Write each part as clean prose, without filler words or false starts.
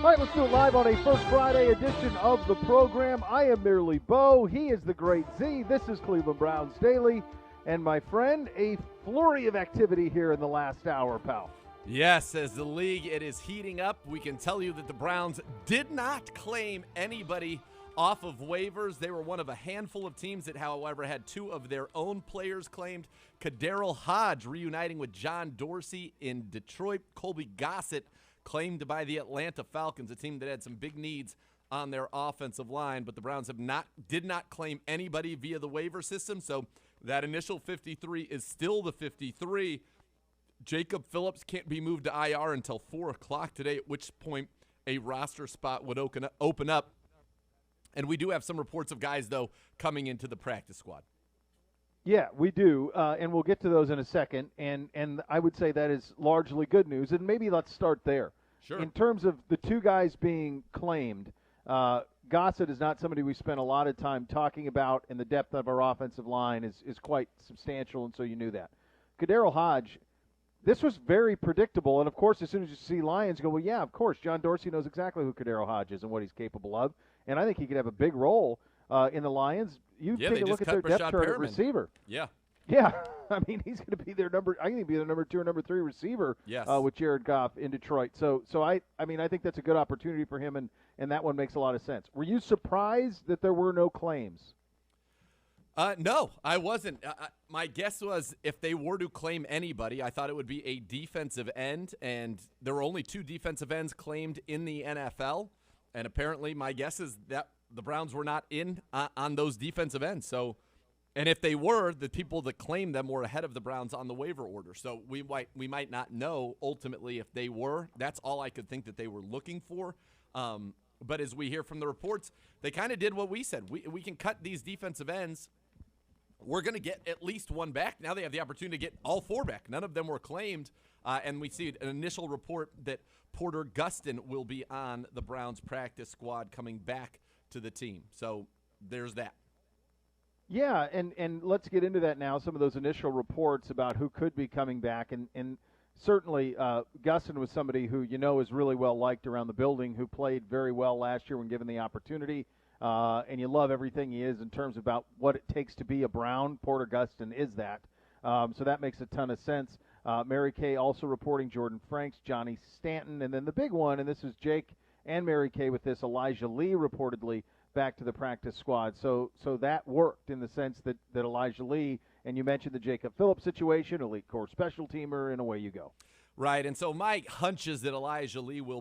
All right, let's do it live on a First Friday edition of the program. I am merely Beau. He is the great Z. This is Cleveland Browns Daily. And my friend, a flurry of activity here in the last hour, pal. Yes, as the league, it is heating up. We can tell you that the Browns did not claim anybody off of waivers. They were one of a handful of teams that, however, had two of their own players claimed. Kaderil Hodge reuniting with John Dorsey in Detroit. Colby Gossett claimed by the Atlanta Falcons, a team that had some big needs on their offensive line, but the Browns did not claim anybody via the waiver system, so that initial 53 is still the 53. Jacob Phillips can't be moved to IR until 4 o'clock today, at which point a roster spot would open up. And we do have some reports of guys, though, coming into the practice squad. Yeah, we do, and we'll get to those in a second. And I would say that is largely good news, and maybe let's start there. Sure. In terms of the two guys being claimed, Gossett is not somebody we spent a lot of time talking about, and the depth of our offensive line is quite substantial, and so you knew that. Kaderil Hodge, this was very predictable, and of course, as soon as you see Lions go, well, yeah, of course, John Dorsey knows exactly who Kaderil Hodge is and what he's capable of, and I think he could have a big role in the Lions. You take a look at their depth chart at receiver. Yeah. Yeah, I mean, he's going to be their number 2 or number 3 receiver with Jared Goff in Detroit. So I mean, I think that's a good opportunity for him, and that one makes a lot of sense. Were you surprised that there were no claims? No, I wasn't. My guess was if they were to claim anybody, I thought it would be a defensive end, and there were only 2 defensive ends claimed in the NFL, and apparently my guess is that the Browns were not in on those defensive ends. So, and if they were, the people that claimed them were ahead of the Browns on the waiver order. So we might not know ultimately if they were. That's all I could think that they were looking for. But as we hear from the reports, they kind of did what we said. We can cut these defensive ends. We're going to get at least one back. Now they have the opportunity to get all 4 back. None of them were claimed. And we see an initial report that Porter Gustin will be on the Browns practice squad coming back to the team. So there's that. Yeah, and let's get into that now, some of those initial reports about who could be coming back. And certainly Gustin was somebody who is really well liked around the building, who played very well last year when given the opportunity. And you love everything he is in terms about what it takes to be a Brown. Porter Gustin is that. So that makes a ton of sense. Mary Kay also reporting Jordan Franks, Johnny Stanton, and then the big one, and this is Jake and Mary Kay with this, Elijah Lee reportedly back to the practice squad. So that worked in the sense that Elijah Lee, and you mentioned the Jacob Phillips situation, elite core special teamer, and away you go. Right, and so my hunch is that Elijah Lee will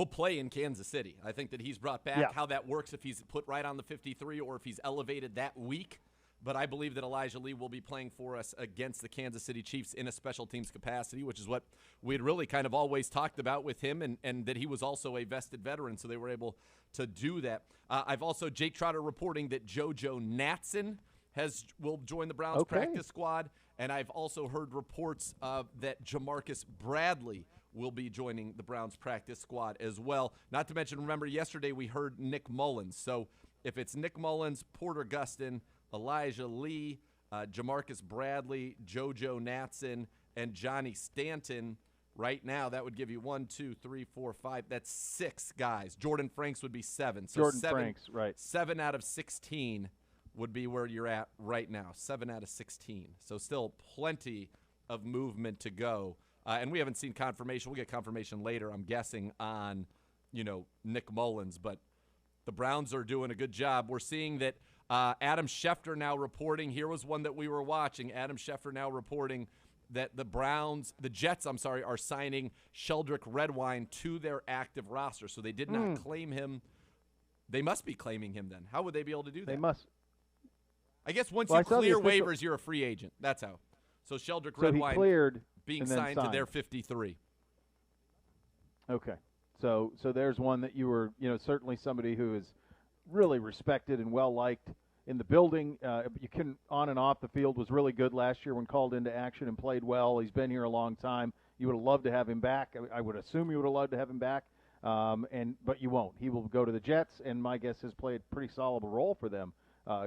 play in Kansas City. I think that he's brought back. Yeah. How that works, if he's put right on the 53 or if he's elevated that week. But I believe that Elijah Lee will be playing for us against the Kansas City Chiefs in a special teams capacity, which is what we had really kind of always talked about with him, and that he was also a vested veteran, so they were able to do that. I've also, Jake Trotter reporting that JoJo Natson will join the Browns practice squad, and I've also heard reports that Jamarcus Bradley will be joining the Browns practice squad as well. Not to mention, remember, yesterday we heard Nick Mullins. So if it's Nick Mullins, Porter Gustin, Elijah Lee, Jamarcus Bradley, JoJo Natson, and Johnny Stanton, right now that would give you 1, 2, 3, 4, 5. That's 6 guys. Jordan Franks would be 7. So Jordan Franks, right. 7 out of 16 would be where you're at right now. 7 out of 16. So still plenty of movement to go. And we haven't seen confirmation. We'll get confirmation later, I'm guessing, on, Nick Mullins. But the Browns are doing a good job. We're seeing that Adam Schefter now reporting. Here was one that we were watching. Adam Schefter now reporting that the Jets, are signing Sheldrick Redwine to their active roster. So they did not claim him. They must be claiming him then. How would they be able to do that? They must. I guess once you clear waivers, you're a free agent. That's how. So Sheldrick Redwine he cleared being signed to their 53. Okay. So there's one that you were, certainly somebody who is really respected and well-liked in the building. You can, on and off the field, was really good last year when called into action and played well. He's been here a long time. You would have loved to have him back. I would assume you would have loved to have him back, but you won't. He will go to the Jets, and my guess is play a pretty solid role for them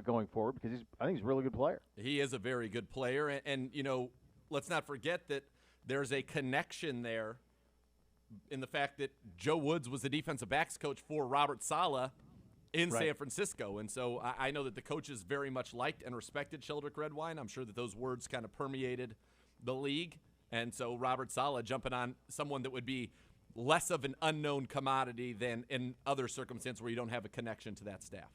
going forward because I think he's a really good player. He is a very good player, and let's not forget that there's a connection there in the fact that Joe Woods was the defensive backs coach for Robert Saleh in San Francisco. And so I know that the coaches very much liked and respected Sheldrick Redwine. I'm sure that those words kind of permeated the league. And so Robert Saleh jumping on someone that would be less of an unknown commodity than in other circumstances where you don't have a connection to that staff.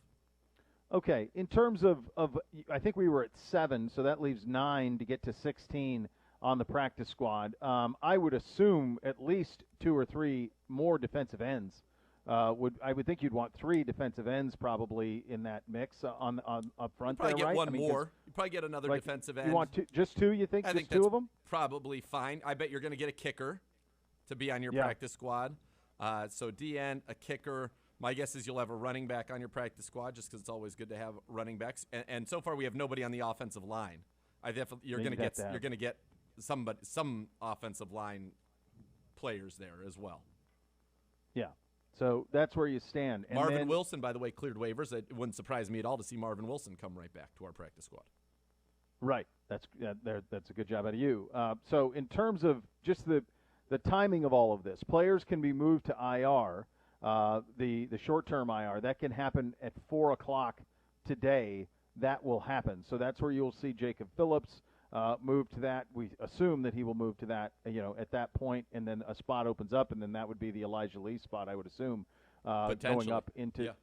Okay, in terms of I think we were at 7, so that leaves 9 to get to 16 on the practice squad. I would assume at least 2 or 3 more defensive ends. I would think you'd want 3 defensive ends probably in that mix on up front. You'd probably there, get right? one more. You probably get another defensive end. You want just 2? You think? I just think 2 of them? Probably fine. I bet you're going to get a kicker to be on your practice squad. So DN, a kicker. My guess is you'll have a running back on your practice squad just because it's always good to have running backs. And so far we have nobody on the offensive line. You're going to get some offensive line players there as well. Yeah. So that's where you stand. And Marvin Wilson, by the way, cleared waivers. It wouldn't surprise me at all to see Marvin Wilson come right back to our practice squad. Right. That's a good job out of you. So in terms of just the timing of all of this, players can be moved to IR. The short-term IR, that can happen at 4 o'clock today. That will happen. So that's where you'll see Jacob Phillips move to that. We assume that he will move to that, at that point, and then a spot opens up, and then that would be the Elijah Lee spot, I would assume, going up into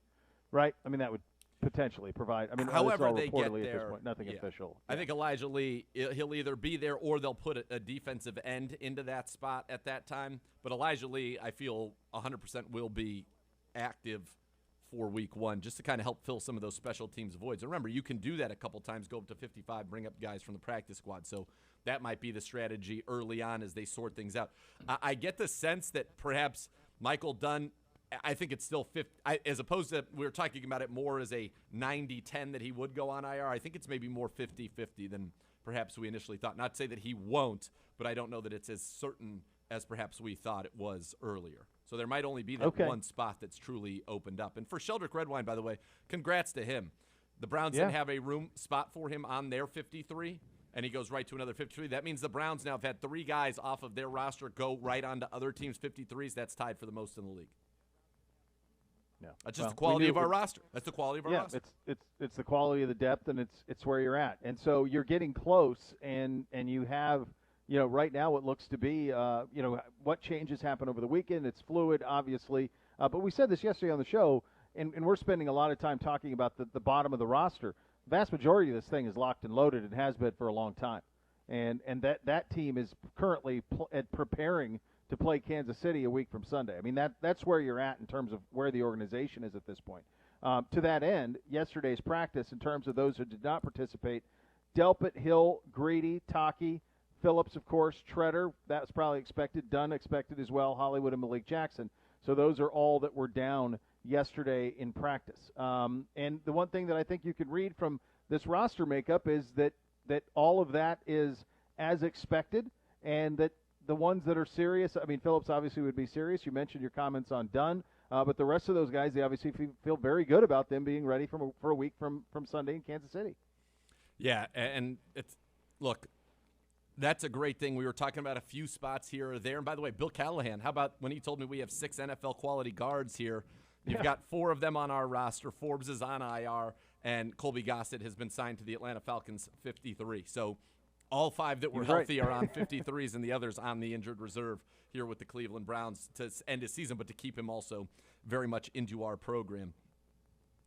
right. I mean, that would potentially provide. I mean, however they get there, there, at this point, nothing official. I think Elijah Lee, he'll either be there or they'll put a defensive end into that spot at that time. But Elijah Lee, I feel 100% will be active for week 1 just to kind of help fill some of those special teams voids. And remember, you can do that a couple times, go up to 55, bring up guys from the practice squad. So that might be the strategy early on as they sort things out. I get the sense that perhaps Michael Dunn, I think it's still 50, as opposed to we were talking about it more as a 90-10 that he would go on IR. I think it's maybe more 50-50 than perhaps we initially thought. Not to say that he won't, but I don't know that it's as certain as perhaps we thought it was earlier. So there might only be that one spot that's truly opened up. And for Sheldrick Redwine, by the way, congrats to him. The Browns didn't have a room spot for him on their 53, and he goes right to another 53. That means the Browns now have had 3 guys off of their roster go right onto other teams' 53s. That's tied for the most in the league. Yeah. That's just the quality of our roster. That's the quality of our roster. It's the quality of the depth, and it's where you're at. And so you're getting close, and you have – right now it looks to be, what changes happen over the weekend. It's fluid, obviously. But we said this yesterday on the show, and we're spending a lot of time talking about the bottom of the roster. The vast majority of this thing is locked and loaded and has been for a long time. And that team is currently preparing to play Kansas City a week from Sunday. I mean, that's where you're at in terms of where the organization is at this point. To that end, yesterday's practice, in terms of those who did not participate, Delpit, Hill, Grady, Taki, Phillips, of course, Treader, that was probably expected. Dunn expected as well, Hollywood and Malik Jackson. So those are all that were down yesterday in practice. And the one thing that I think you could read from this roster makeup is that all of that is as expected, and that the ones that are serious, I mean, Phillips obviously would be serious. You mentioned your comments on Dunn. But the rest of those guys, they obviously feel very good about them being ready for a week from Sunday in Kansas City. Yeah, and look, that's a great thing. We were talking about a few spots here or there. And by the way, Bill Callahan, how about when he told me we have 6 NFL quality guards here? You've got 4 of them on our roster. Forbes is on IR, and Colby Gossett has been signed to the Atlanta Falcons 53. So all 5 that were healthy are on 53s, and the others on the injured reserve here with the Cleveland Browns to end his season, but to keep him also very much into our program.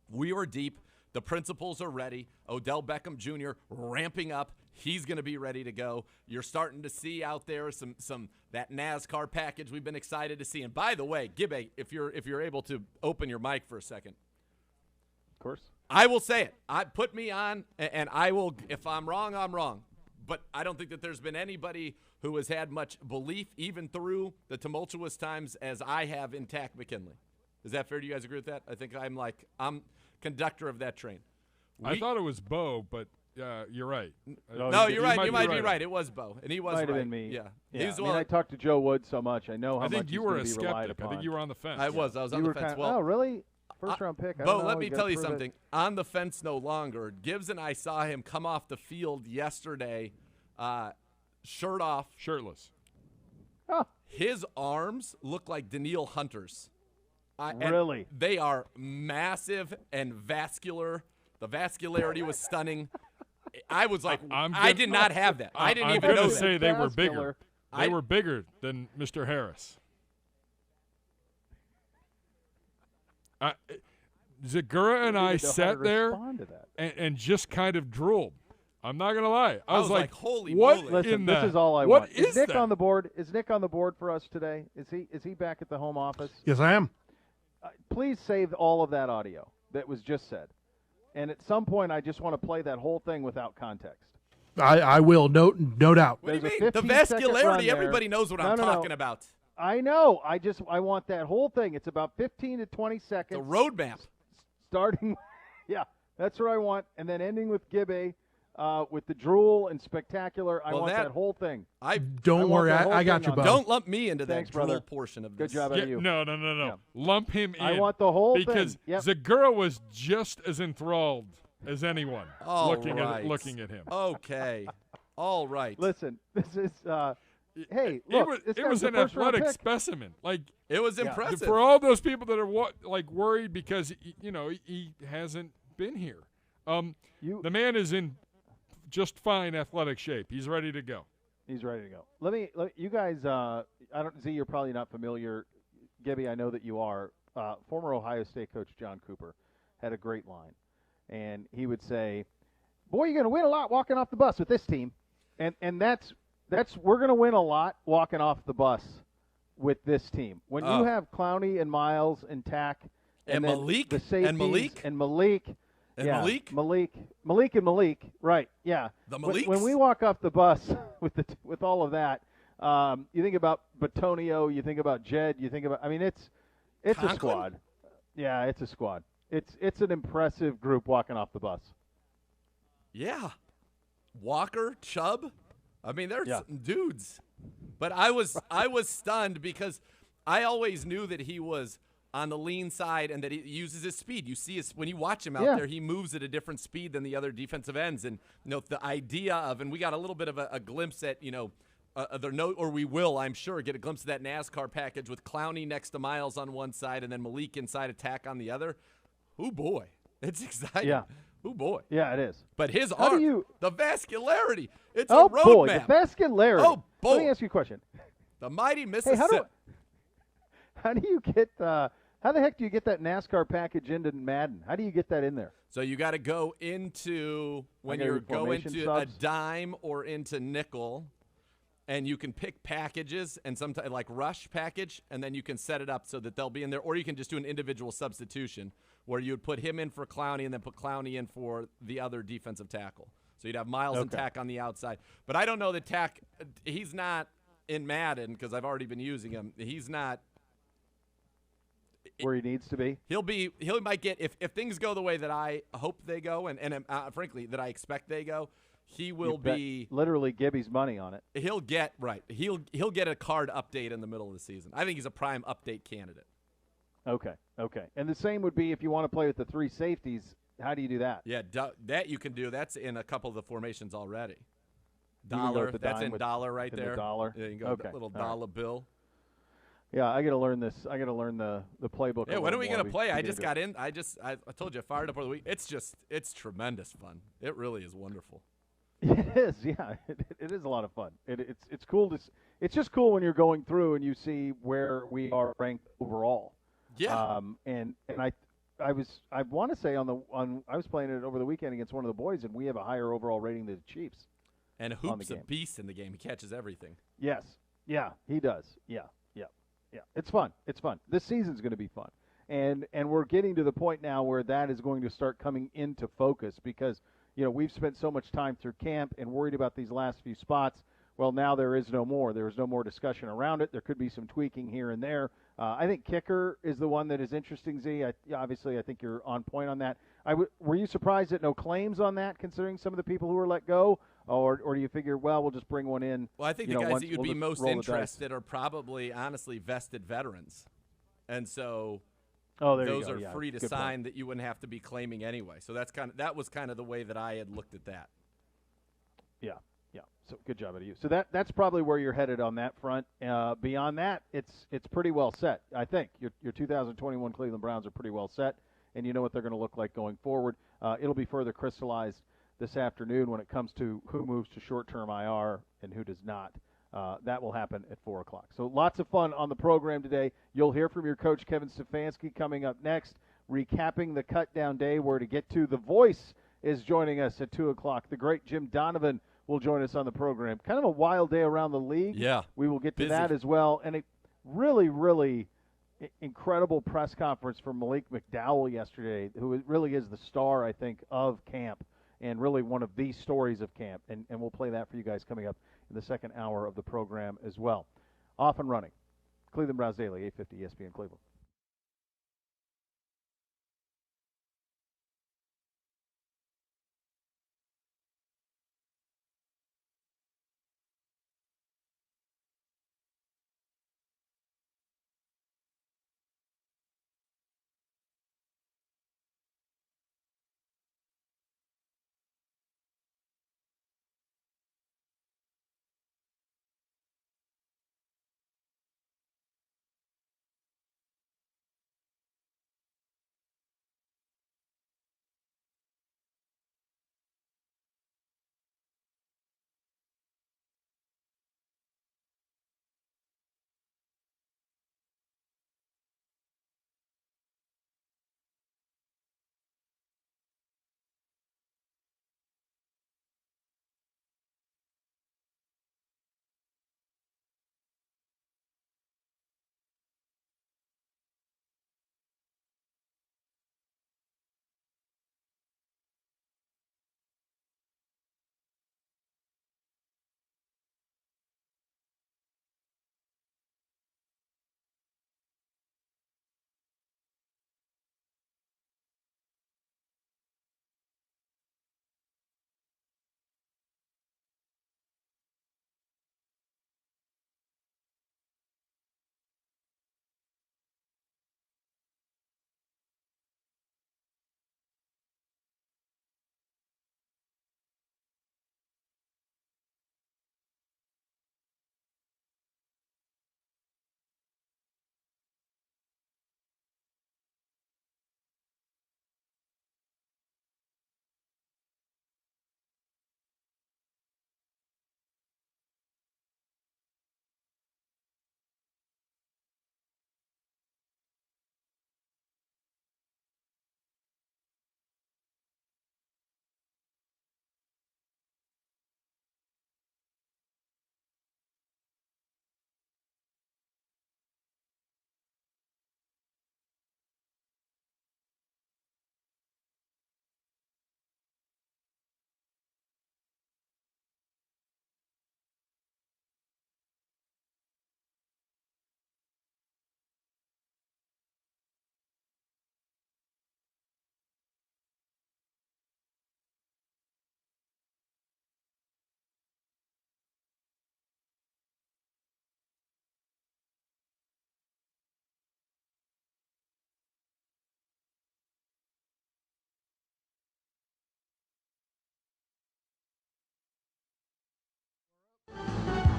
We were deep. The principals are ready. Odell Beckham Jr. ramping up. He's going to be ready to go. You're starting to see out there some that NASCAR package we've been excited to see. And by the way, Gibbe, if you're able to open your mic for a second. Of course. I will say it. Put me on, and I will. If I'm wrong, I'm wrong. But I don't think that there's been anybody who has had much belief, even through the tumultuous times, as I have in Tack McKinley. Is that fair? Do you guys agree with that? I think I'm conductor of that train. I thought it was Beau, but you're right. No, you're right. You might be right. It was Beau, and he was might right. Have been me. Yeah. I talked to Joe Wood so much. I know how much you were a he's relied skeptic. upon. I think you were on the fence. I was on the fence. Oh, really? First-round pick. Beau, let me tell you something. On the fence no longer. Gibbs and I saw him come off the field yesterday, shirt off. Shirtless. Oh, His arms look like Daniil Hunter's. really? And they are massive and vascular. The vascularity was stunning. I was like, I did not have that. I didn't even know I'm that. going to say they were Vascular. bigger. They were bigger than Mr. Harris. Zegura and I sat there and just kind of drooled. I'm not going to lie. I was like, holy what moly. Listen, that? this is all I what want. Is Nick that? on the board? Is Nick on the board for us today? Is he back at the home office? Yes, I am. Please save all of that audio that was just said. And at some point, I just want to play that whole thing without context. I will, no doubt. What do you There's a mean? The 15-second run vascularity, there. everybody knows what I'm talking about. I know. I want that whole thing. It's about 15 to 20 seconds. The roadmap. Starting, yeah, that's what I want. And then ending with Gibby with the drool and spectacular. I want that whole thing. Don't worry, I got you, Bo. Don't lump me into Thanks, that drool brother. portion of this. Good job out of you. No. Yeah. Lump him in. I want the whole because thing. Yep. Zegura was just as enthralled as anyone looking at him. Okay. All right. Listen, this is hey, look, it was an athletic specimen. Like, it was impressive. for all those people that are worried because he hasn't been here. The man is in just fine athletic shape. He's ready to go. He's ready to go. Let you guys. You're probably not familiar. Gibby, I know that you are. Former Ohio State coach John Cooper had a great line, and he would say, "Boy, you're going to win a lot walking off the bus with this team," and that's we're going to win a lot walking off the bus with this team. When you have Clowney and Miles and Tack and Malik the safeties and Malik and Malik. Malik, right? Yeah. The Maliks. When we walk off the bus with all of that, you think about Batonio, you think about Jed, you think about. I mean, it's Conklin? a squad. Yeah, it's a squad. It's an impressive group walking off the bus. Yeah. Walker, Chubb. I mean, they're dudes. But I was stunned because I always knew that he was on the lean side and that he uses his speed. You see when you watch him out there, he moves at a different speed than the other defensive ends. And the idea of, and we got a little bit of a glimpse at, we will, I'm sure, get a glimpse of that NASCAR package with Clowney next to Miles on one side and then Malik inside attack on the other. Oh boy, it's exciting. Yeah. Oh boy. Yeah, it is. But his arm, the vascularity, it's a roadmap. Boy, the vascularity. Oh boy. Let me ask you a question. The mighty Mississippi. Hey, how do you get? How the heck do you get that NASCAR package into Madden? How do you get that in there? So you got to go into when you go into a dime or into nickel, and you can pick packages and sometimes like rush package, and then you can set it up so that they'll be in there, or you can just do an individual substitution where you would put him in for Clowney and then put Clowney in for the other defensive tackle. So you'd have Miles and Tack on the outside. But I don't know that Tack, he's not in Madden because I've already been using him. He's not where he needs to be. He might get, if things go the way that I hope they go and frankly that I expect they go, he will be literally Gibby's money on it. He'll get a card update in the middle of the season. I think he's a prime update candidate. Okay. And the same would be if you want to play with the three safeties. How do you do that? Yeah, that you can do. That's in a couple of the formations already. Dollar, that's in dollar right there. The dollar. Yeah, you can go little dollar bill. Yeah, I got to learn this. I got to learn the playbook. Yeah, when are we going to play? I just got in. I told you, I fired up over the week. It's tremendous fun. It really is wonderful. It is, yeah. It is a lot of fun. It's cool it's just cool when you're going through and you see where we are ranked overall. Yeah. And I want to say I was playing it over the weekend against one of the boys, and we have a higher overall rating than the Chiefs. And Hoop's a beast in the game. He catches everything. Yes. Yeah, he does. Yeah. It's fun. This season's going to be fun. And we're getting to the point now where that is going to start coming into focus because, we've spent so much time through camp and worried about these last few spots. Well, now there is no more. There is no more discussion around it. There could be some tweaking here and there. I think kicker is the one that is interesting, Z. Obviously, I think you're on point on that. Were you surprised that no claims on that, considering some of the people who were let go? Or do you figure, well, we'll just bring one in? Well, I think the guys that you'd be most interested are probably, honestly, vested veterans. And so those are free to sign that you wouldn't have to be claiming anyway. So that was kind of the way that I had looked at that. Yeah. So good job out of you. So that's probably where you're headed on that front. Beyond that, it's pretty well set. I think your 2021 Cleveland Browns are pretty well set, and you know what they're going to look like going forward. It'll be further crystallized this afternoon when it comes to who moves to short-term IR and who does not. That will happen at 4 o'clock. So lots of fun on the program today. You'll hear from your coach, Kevin Stefanski, coming up next, recapping the cut-down day, where to get to. The Voice is joining us at 2 o'clock. The great Jim Donovan will join us on the program. Kind of a wild day around the league. Yeah. We will get to busy. that as well. And a really, really incredible press conference from Malik Mcdowell yesterday, who really is the star, I think, of camp and really one of the stories of camp. And we'll play that for you guys coming up in the second hour of the program as well. Off and running. Cleveland Browns Daily, 850 ESPN Cleveland.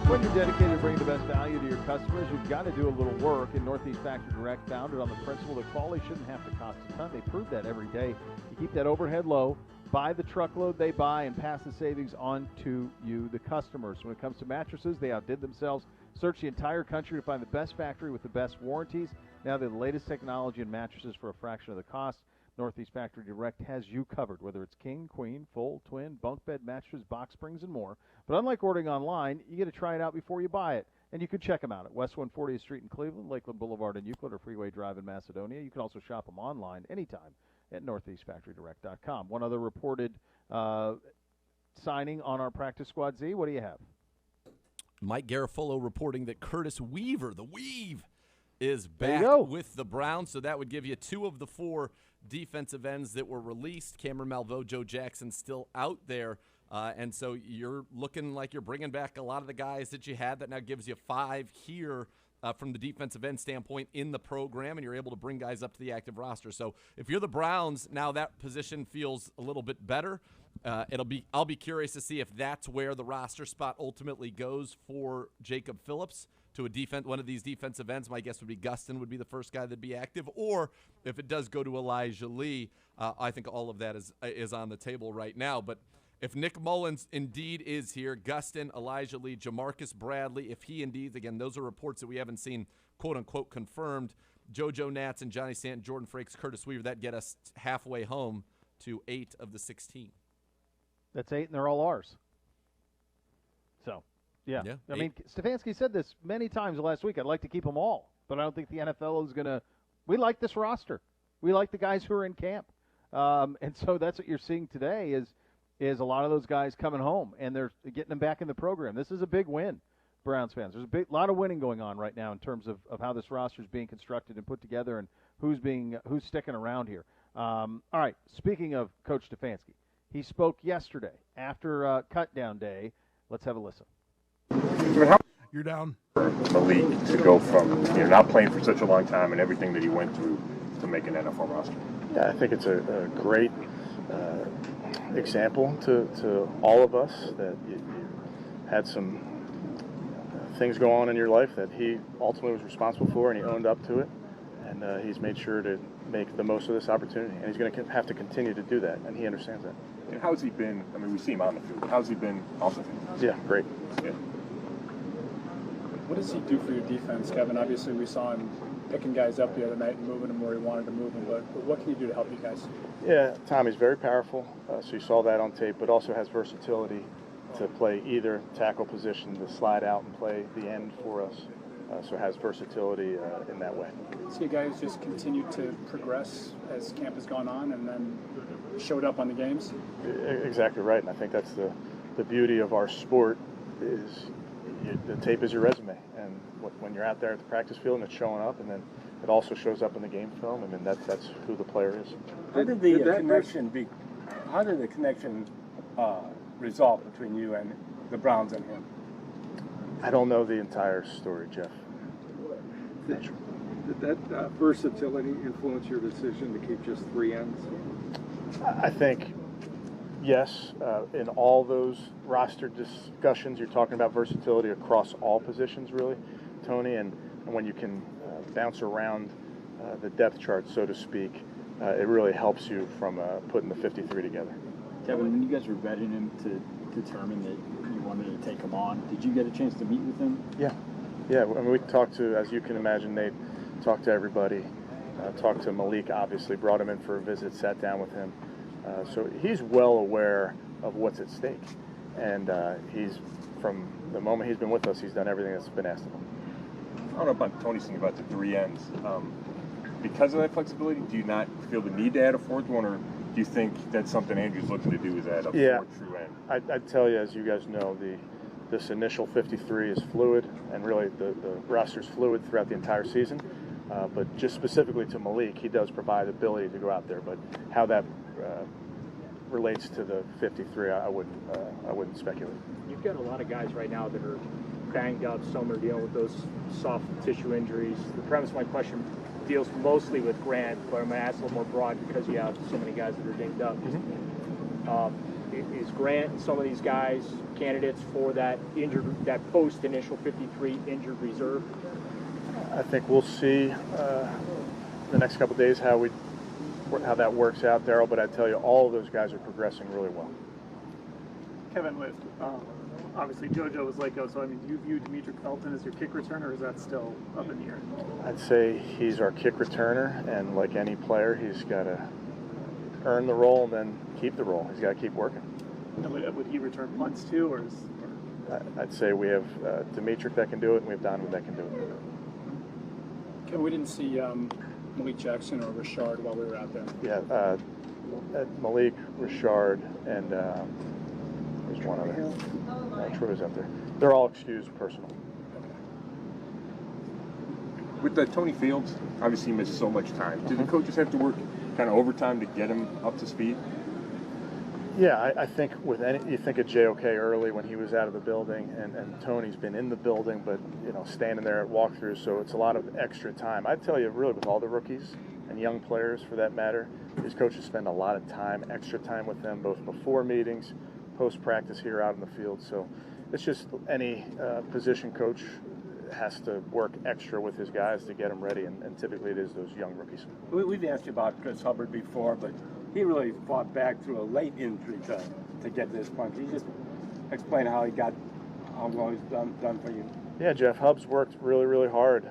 When you're dedicated to bringing the best value to your customers, you've got to do a little work. And Northeast Factory Direct, founded on the principle that quality shouldn't have to cost a ton. They prove that every day. You keep that overhead low, buy the truckload they buy, and pass the savings on to you, the customers. When it comes to mattresses, they outdid themselves. Search the entire country to find the best factory with the best warranties. Now they're the latest technology in mattresses for a fraction of the cost. Northeast Factory Direct has you covered, whether it's king, queen, full, twin, bunk bed, mattresses, box springs, and more. But unlike ordering online, you get to try it out before you buy it. And you can check them out at West 140th Street in Cleveland, Lakeland Boulevard in Euclid, or Freeway Drive in Macedonia. You can also shop them online anytime at northeastfactorydirect.com. One other reported signing on our practice squad, Z. What do you have? Mike Garafolo reporting that Curtis Weaver, the Weave, is back with the Browns. So that would give you 2 of the 4 defensive ends that were released. Cameron Malveaux, Joe Jackson still out there. And so you're looking like you're bringing back a lot of the guys that you had. That now gives you 5 here from the defensive end standpoint in the program, and you're able to bring guys up to the active roster. So if you're the Browns, now that position feels a little bit better. I'll be curious to see if that's where the roster spot ultimately goes for Jacob Phillips to one of these defensive ends. My guess would be Gustin would be the first guy that'd be active, or if it does go to Elijah Lee, I think all of that is on the table right now. But if Nick Mullins indeed is here, Gustin, Elijah Lee, Jamarcus Bradley, if he indeed, again, those are reports that we haven't seen, quote-unquote, confirmed, JoJo Nats and Johnny Stanton, Jordan Frakes, Curtis Weaver, that get us halfway home to 8 of the 16. That's 8, and they're all ours. So, yeah. I mean, Stefanski said this many times last week. I'd like to keep them all, but I don't think the NFL is going to – we like this roster. We like the guys who are in camp. And so that's what you're seeing today is a lot of those guys coming home, and they're getting them back in the program. This is a big win, Browns fans. There's a lot of winning going on right now in terms of how this roster is being constructed and put together and who's sticking around here. All right, speaking of Coach Stefanski, he spoke yesterday after cut-down day. Let's have a listen. You're down. For Malik to go from not playing for such a long time and everything that he went through to make an NFL roster. Yeah, I think it's a great example to all of us that you had some things go on in your life that he ultimately was responsible for, and he owned up to it, and he's made sure to make the most of this opportunity, and he's going to have to continue to do that, and he understands that. And how's he been? I mean, we see him on the field. How's he been off the field? Yeah, great. Yeah. What does he do for your defense, Kevin? Obviously, we saw him picking guys up the other night and moving them where he wanted to move them, but what can you do to help you guys? Yeah, Tommy's very powerful, so you saw that on tape, but also has versatility to play either tackle position, to slide out and play the end for us, so has versatility in that way. See guys just continued to progress as camp has gone on and then showed up on the games? Exactly right, and I think that's the beauty of our sport is the tape is your resume, and when you're out there at the practice field and it's showing up, and then it also shows up in the game film. I mean, that's who the player is. How did the connection resolve between you and the Browns and him? I don't know the entire story, Jeff. Did that versatility influence your decision to keep just 3 ends? I think yes. In all those roster discussions, you're talking about versatility across all positions, really, Tony. And when you can bounce around the depth chart, so to speak, it really helps you from putting the 53 together. Kevin, when you guys were vetting him to determine that you wanted to take him on, did you get a chance to meet with him? Yeah. I mean, we talked to, as you can imagine, Nate, talked to everybody. Talked to Malik, obviously, brought him in for a visit, sat down with him. So he's well aware of what's at stake. And he's, from the moment he's been with us, he's done everything that's been asked of him. I don't know about Tony's thing about the 3 ends. Because of that flexibility, do you not feel the need to add a 4th one, or do you think that's something Andrew's looking to do, is add a 4th true end? I'd tell you, as you guys know, this initial 53 is fluid, and really the roster's fluid throughout the entire season. But just specifically to Malik, he does provide the ability to go out there. But how that relates to the 53, I wouldn't speculate. You've got a lot of guys right now that are banged up. Some are dealing with those soft tissue injuries. The premise of my question deals mostly with Grant, but I'm going to ask a little more broad because you have so many guys that are dinged up. Is Grant and some of these guys candidates for that post-initial 53 injured reserve? I think we'll see the next couple of days how that works out, Daryl. But I tell you, all of those guys are progressing really well. Kevin, with obviously JoJo was let go, so I mean, do you view Demetric Felton as your kick returner, or is that still up in the air? I'd say he's our kick returner, and like any player, he's got to earn the role and then keep the role. He's got to keep working. And would he return punts too, or? I'd say we have Demetric that can do it, and we have Donovan that can do it. Kevin, we didn't see Malik Jackson or Richard while we were out there. Yeah, Malik, Richard, and there's one other. Troy's up there. They're all excused personal. With Tony Fields, obviously he missed so much time. Did the coaches have to work kind of overtime to get him up to speed? Yeah, I think you think of JOK early when he was out of the building, and Tony's been in the building, but standing there at walkthroughs, so it's a lot of extra time. I'd tell you, really, with all the rookies and young players, for that matter, these coaches spend a lot of time, extra time with them, both before meetings, post-practice here out in the field. So it's just any position coach has to work extra with his guys to get them ready, and typically it is those young rookies. We've asked you about Chris Hubbard before, but he really fought back through a late injury to get to this point. Can you just explain how long he's done for you? Yeah, Jeff, Hubbs worked really, really hard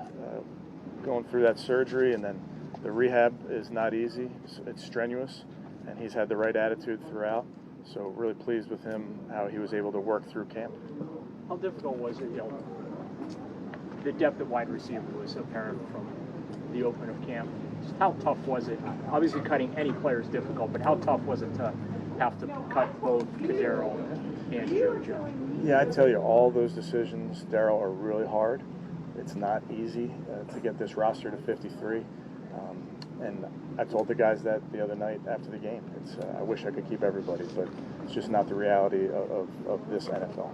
going through that surgery, and then the rehab is not easy. It's strenuous, and he's had the right attitude throughout. So really pleased with him, how he was able to work through camp. How difficult was it, the depth at wide receiver was apparent from the open of camp. Just how tough was it? Obviously cutting any player is difficult, but how tough was it to have to cut both Kadero and JoJo? Yeah, I tell you, all those decisions, Darryl, are really hard. It's not easy to get this roster to 53. And I told the guys that the other night after the game. I wish I could keep everybody, but it's just not the reality of this NFL.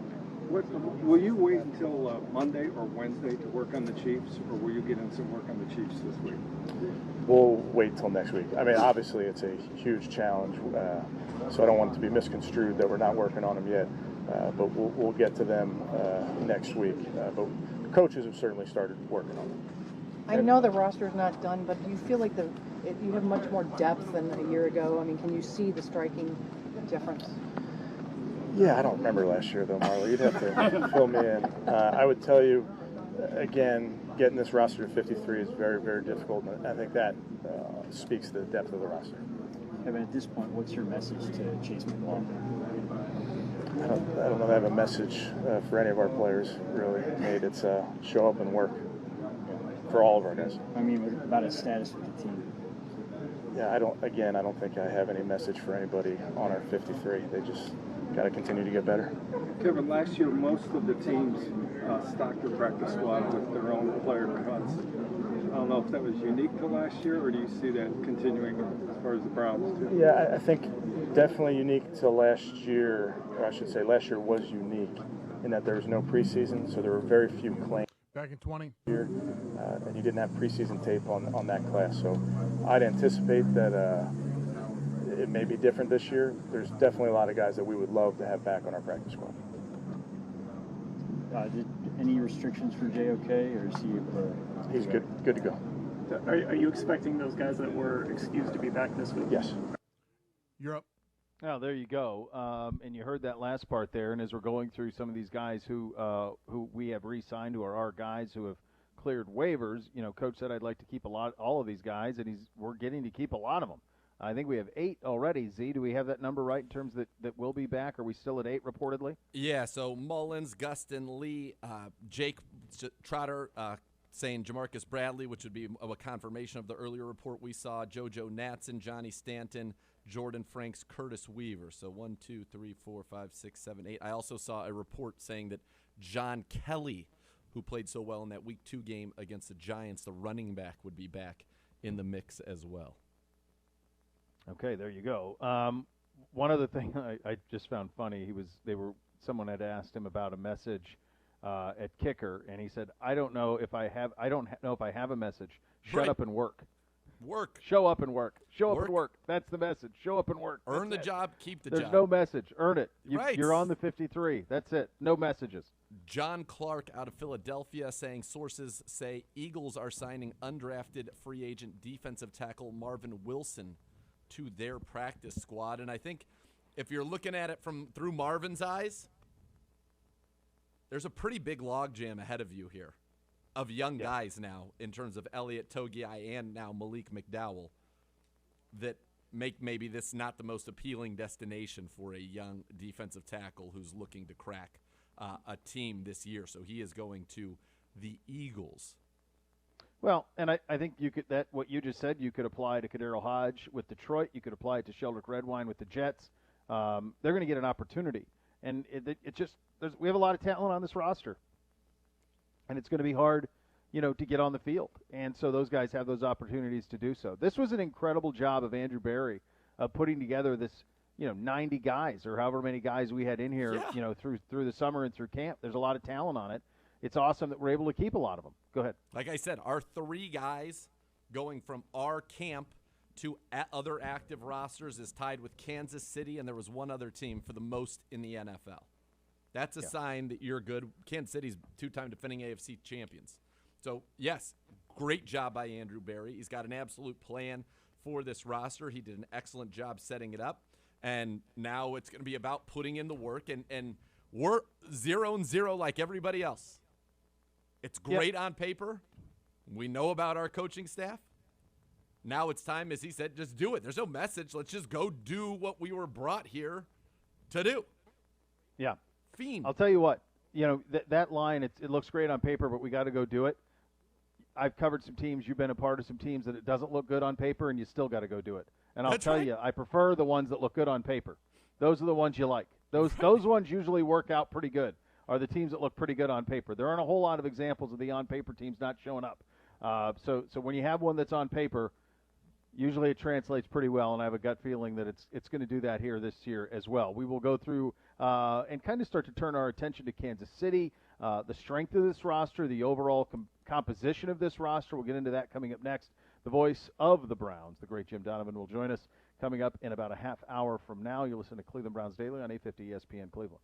Will you wait until Monday or Wednesday to work on the Chiefs, or will you get in some work on the Chiefs this week? We'll wait till next week. I mean, obviously it's a huge challenge, so I don't want it to be misconstrued that we're not working on them yet. But we'll get to them next week. But the coaches have certainly started working on them. I know the roster's not done, but do you feel like you have much more depth than a year ago? I mean, can you see the striking difference? Yeah, I don't remember last year, though, Marla. You'd have to fill me in. I would tell you, again, getting this roster to 53 is very, very difficult. And I think that speaks to the depth of the roster. Kevin, at this point, what's your message to Chase McLaughlin? I don't know that I have a message for any of our players, really, Nate. It's show up and work for all of our guys. I mean, about his status with the team. Yeah, I don't think I have any message for anybody on our 53. They just got to continue to get better. Kevin, last year most of the teams stocked their practice squad with their own player cuts. I don't know if that was unique to last year, or do you see that continuing as far as the Browns too? Yeah, I think definitely unique to last year, or I should say last year was unique in that there was no preseason, so there were very few claims. Back in 20. Year, and you didn't have preseason tape on that class, so I'd anticipate that it may be different this year. There's definitely a lot of guys that we would love to have back on our practice squad. Any restrictions for JOK, or is he? He's good to go. Are you expecting those guys that were excused to be back this week? Yes. You're up. Oh, there you go. And you heard that last part there. And as we're going through some of these guys who we have re-signed, who are our guys who have cleared waivers, Coach said I'd like to keep all of these guys, and we're getting to keep a lot of them. I think we have 8 already. Z, do we have that number right in terms that will be back? Are we still at 8 reportedly? Yeah, so Mullins, Gustin, Lee, Jake Trotter, saying Jamarcus Bradley, which would be a confirmation of the earlier report we saw, JoJo Natson, Johnny Stanton, Jordan Franks, Curtis Weaver. So 1, 2, 3, 4, 5, 6, 7, 8. I also saw a report saying that John Kelly, who played so well in that Week 2 game against the Giants, the running back, would be back in the mix as well. Okay, there you go. One other thing I just found funny, someone had asked him about a message at kicker, and he said, I don't know if I have a message. Shut up and work. Work. Show up and work. Show up and work. That's the message. Show up and work. Earn the job, keep the job. There's no message. Earn it. Right. You're on the 53. That's it. No messages. John Clark out of Philadelphia saying sources say Eagles are signing undrafted free agent defensive tackle Marvin Wilson to their practice squad. And I think if you're looking at it through Marvin's eyes, there's a pretty big logjam ahead of you here of young guys now in terms of Elliott Togiai and now Malik McDowell that make maybe this not the most appealing destination for a young defensive tackle who's looking to crack a team this year. So he is going to the Eagles. Well, and I think what you just said, you could apply to Kadero Hodge with Detroit. You could apply it to Sheldrick Redwine with the Jets. They're going to get an opportunity. And we have a lot of talent on this roster. And it's going to be hard, to get on the field. And so those guys have those opportunities to do so. This was an incredible job of Andrew Berry putting together this, 90 guys or however many guys we had in here, through the summer and through camp. There's a lot of talent on it. it's awesome that we're able to keep a lot of them. Go ahead. Like I said, our 3 guys going from our camp to other active rosters is tied with Kansas City, and there was one other team for the most in the NFL. That's a sign that you're good. Kansas City's 2-time defending AFC champions. So, yes, great job by Andrew Berry. He's got an absolute plan for this roster. He did an excellent job setting it up, and now it's going to be about putting in the work, and we're 0-0 like everybody else. It's great on paper. We know about our coaching staff. Now it's time, as he said, just do it. There's no message. Let's just go do what we were brought here to do. Yeah. Fiend. I'll tell you what, that line, it looks great on paper, but we got to go do it. I've covered some teams. You've been a part of some teams that it doesn't look good on paper, and you still got to go do it. And I'll tell you, I prefer the ones that look good on paper. Those are the ones you like. Those ones usually work out pretty good, are the teams that look pretty good on paper. There aren't a whole lot of examples of the on-paper teams not showing up. So when you have one that's on paper, usually it translates pretty well, and I have a gut feeling that it's going to do that here this year as well. We will go through and kind of start to turn our attention to Kansas City, the strength of this roster, the overall composition of this roster. We'll get into that coming up next. The voice of the Browns, the great Jim Donovan, will join us coming up in about a half hour from now. You'll listen to Cleveland Browns Daily on 850 ESPN Cleveland.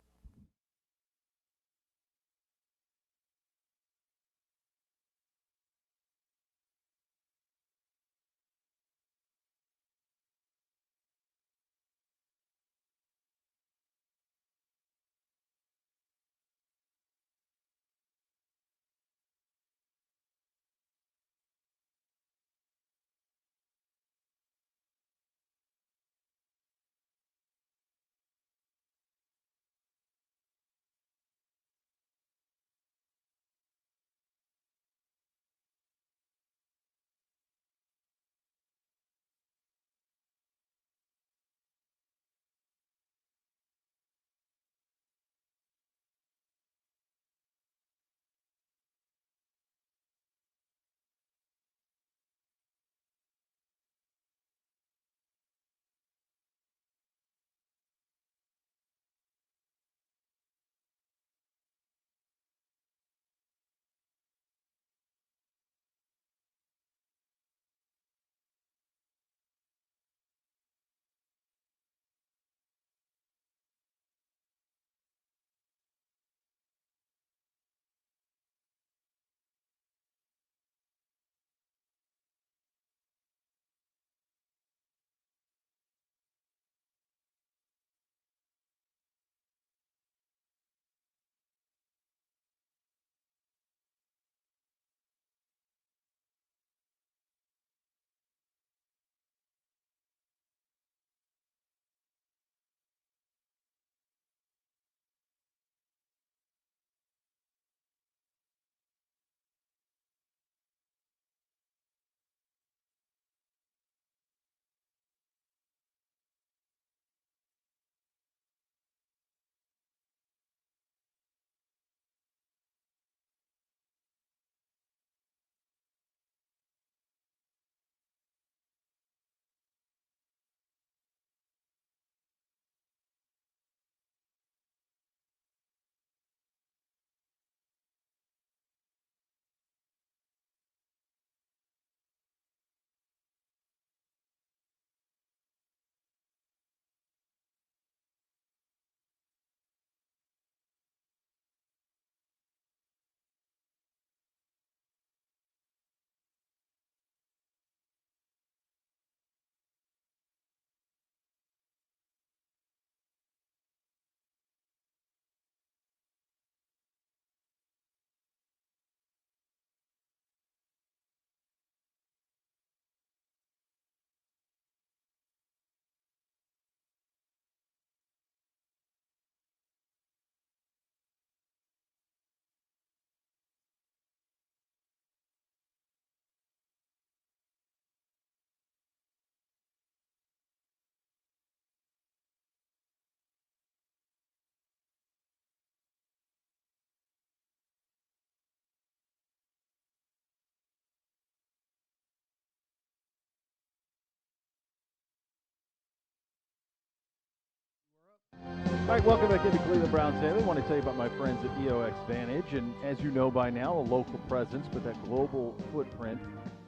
All right, welcome back into Cleveland Browns Daily. I want to tell you about my friends at EOX Vantage, and as you know by now, a local presence, but that global footprint,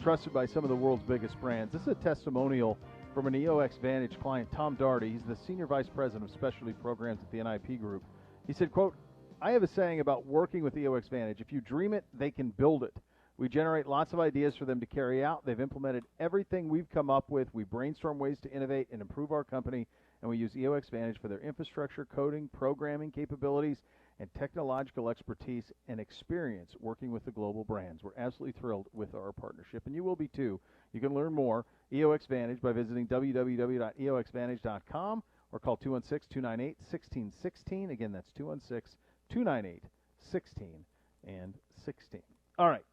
trusted by some of the world's biggest brands. This is a testimonial from an EOX Vantage client, Tom Daugherty. He's the Senior Vice President of Specialty Programs at the NIP Group. He said, quote, I have a saying about working with EOX Vantage. If you dream it, they can build it. We generate lots of ideas for them to carry out. They've implemented everything we've come up with. We brainstorm ways to innovate and improve our company, and we use EOX Vantage for their infrastructure, coding, programming capabilities, and technological expertise and experience working with the global brands. We're absolutely thrilled with our partnership, and you will be too. You can learn more, EOX Vantage, by visiting www.eoxvantage.com or call 216-298-1616. Again, that's 216-298-1616. All right,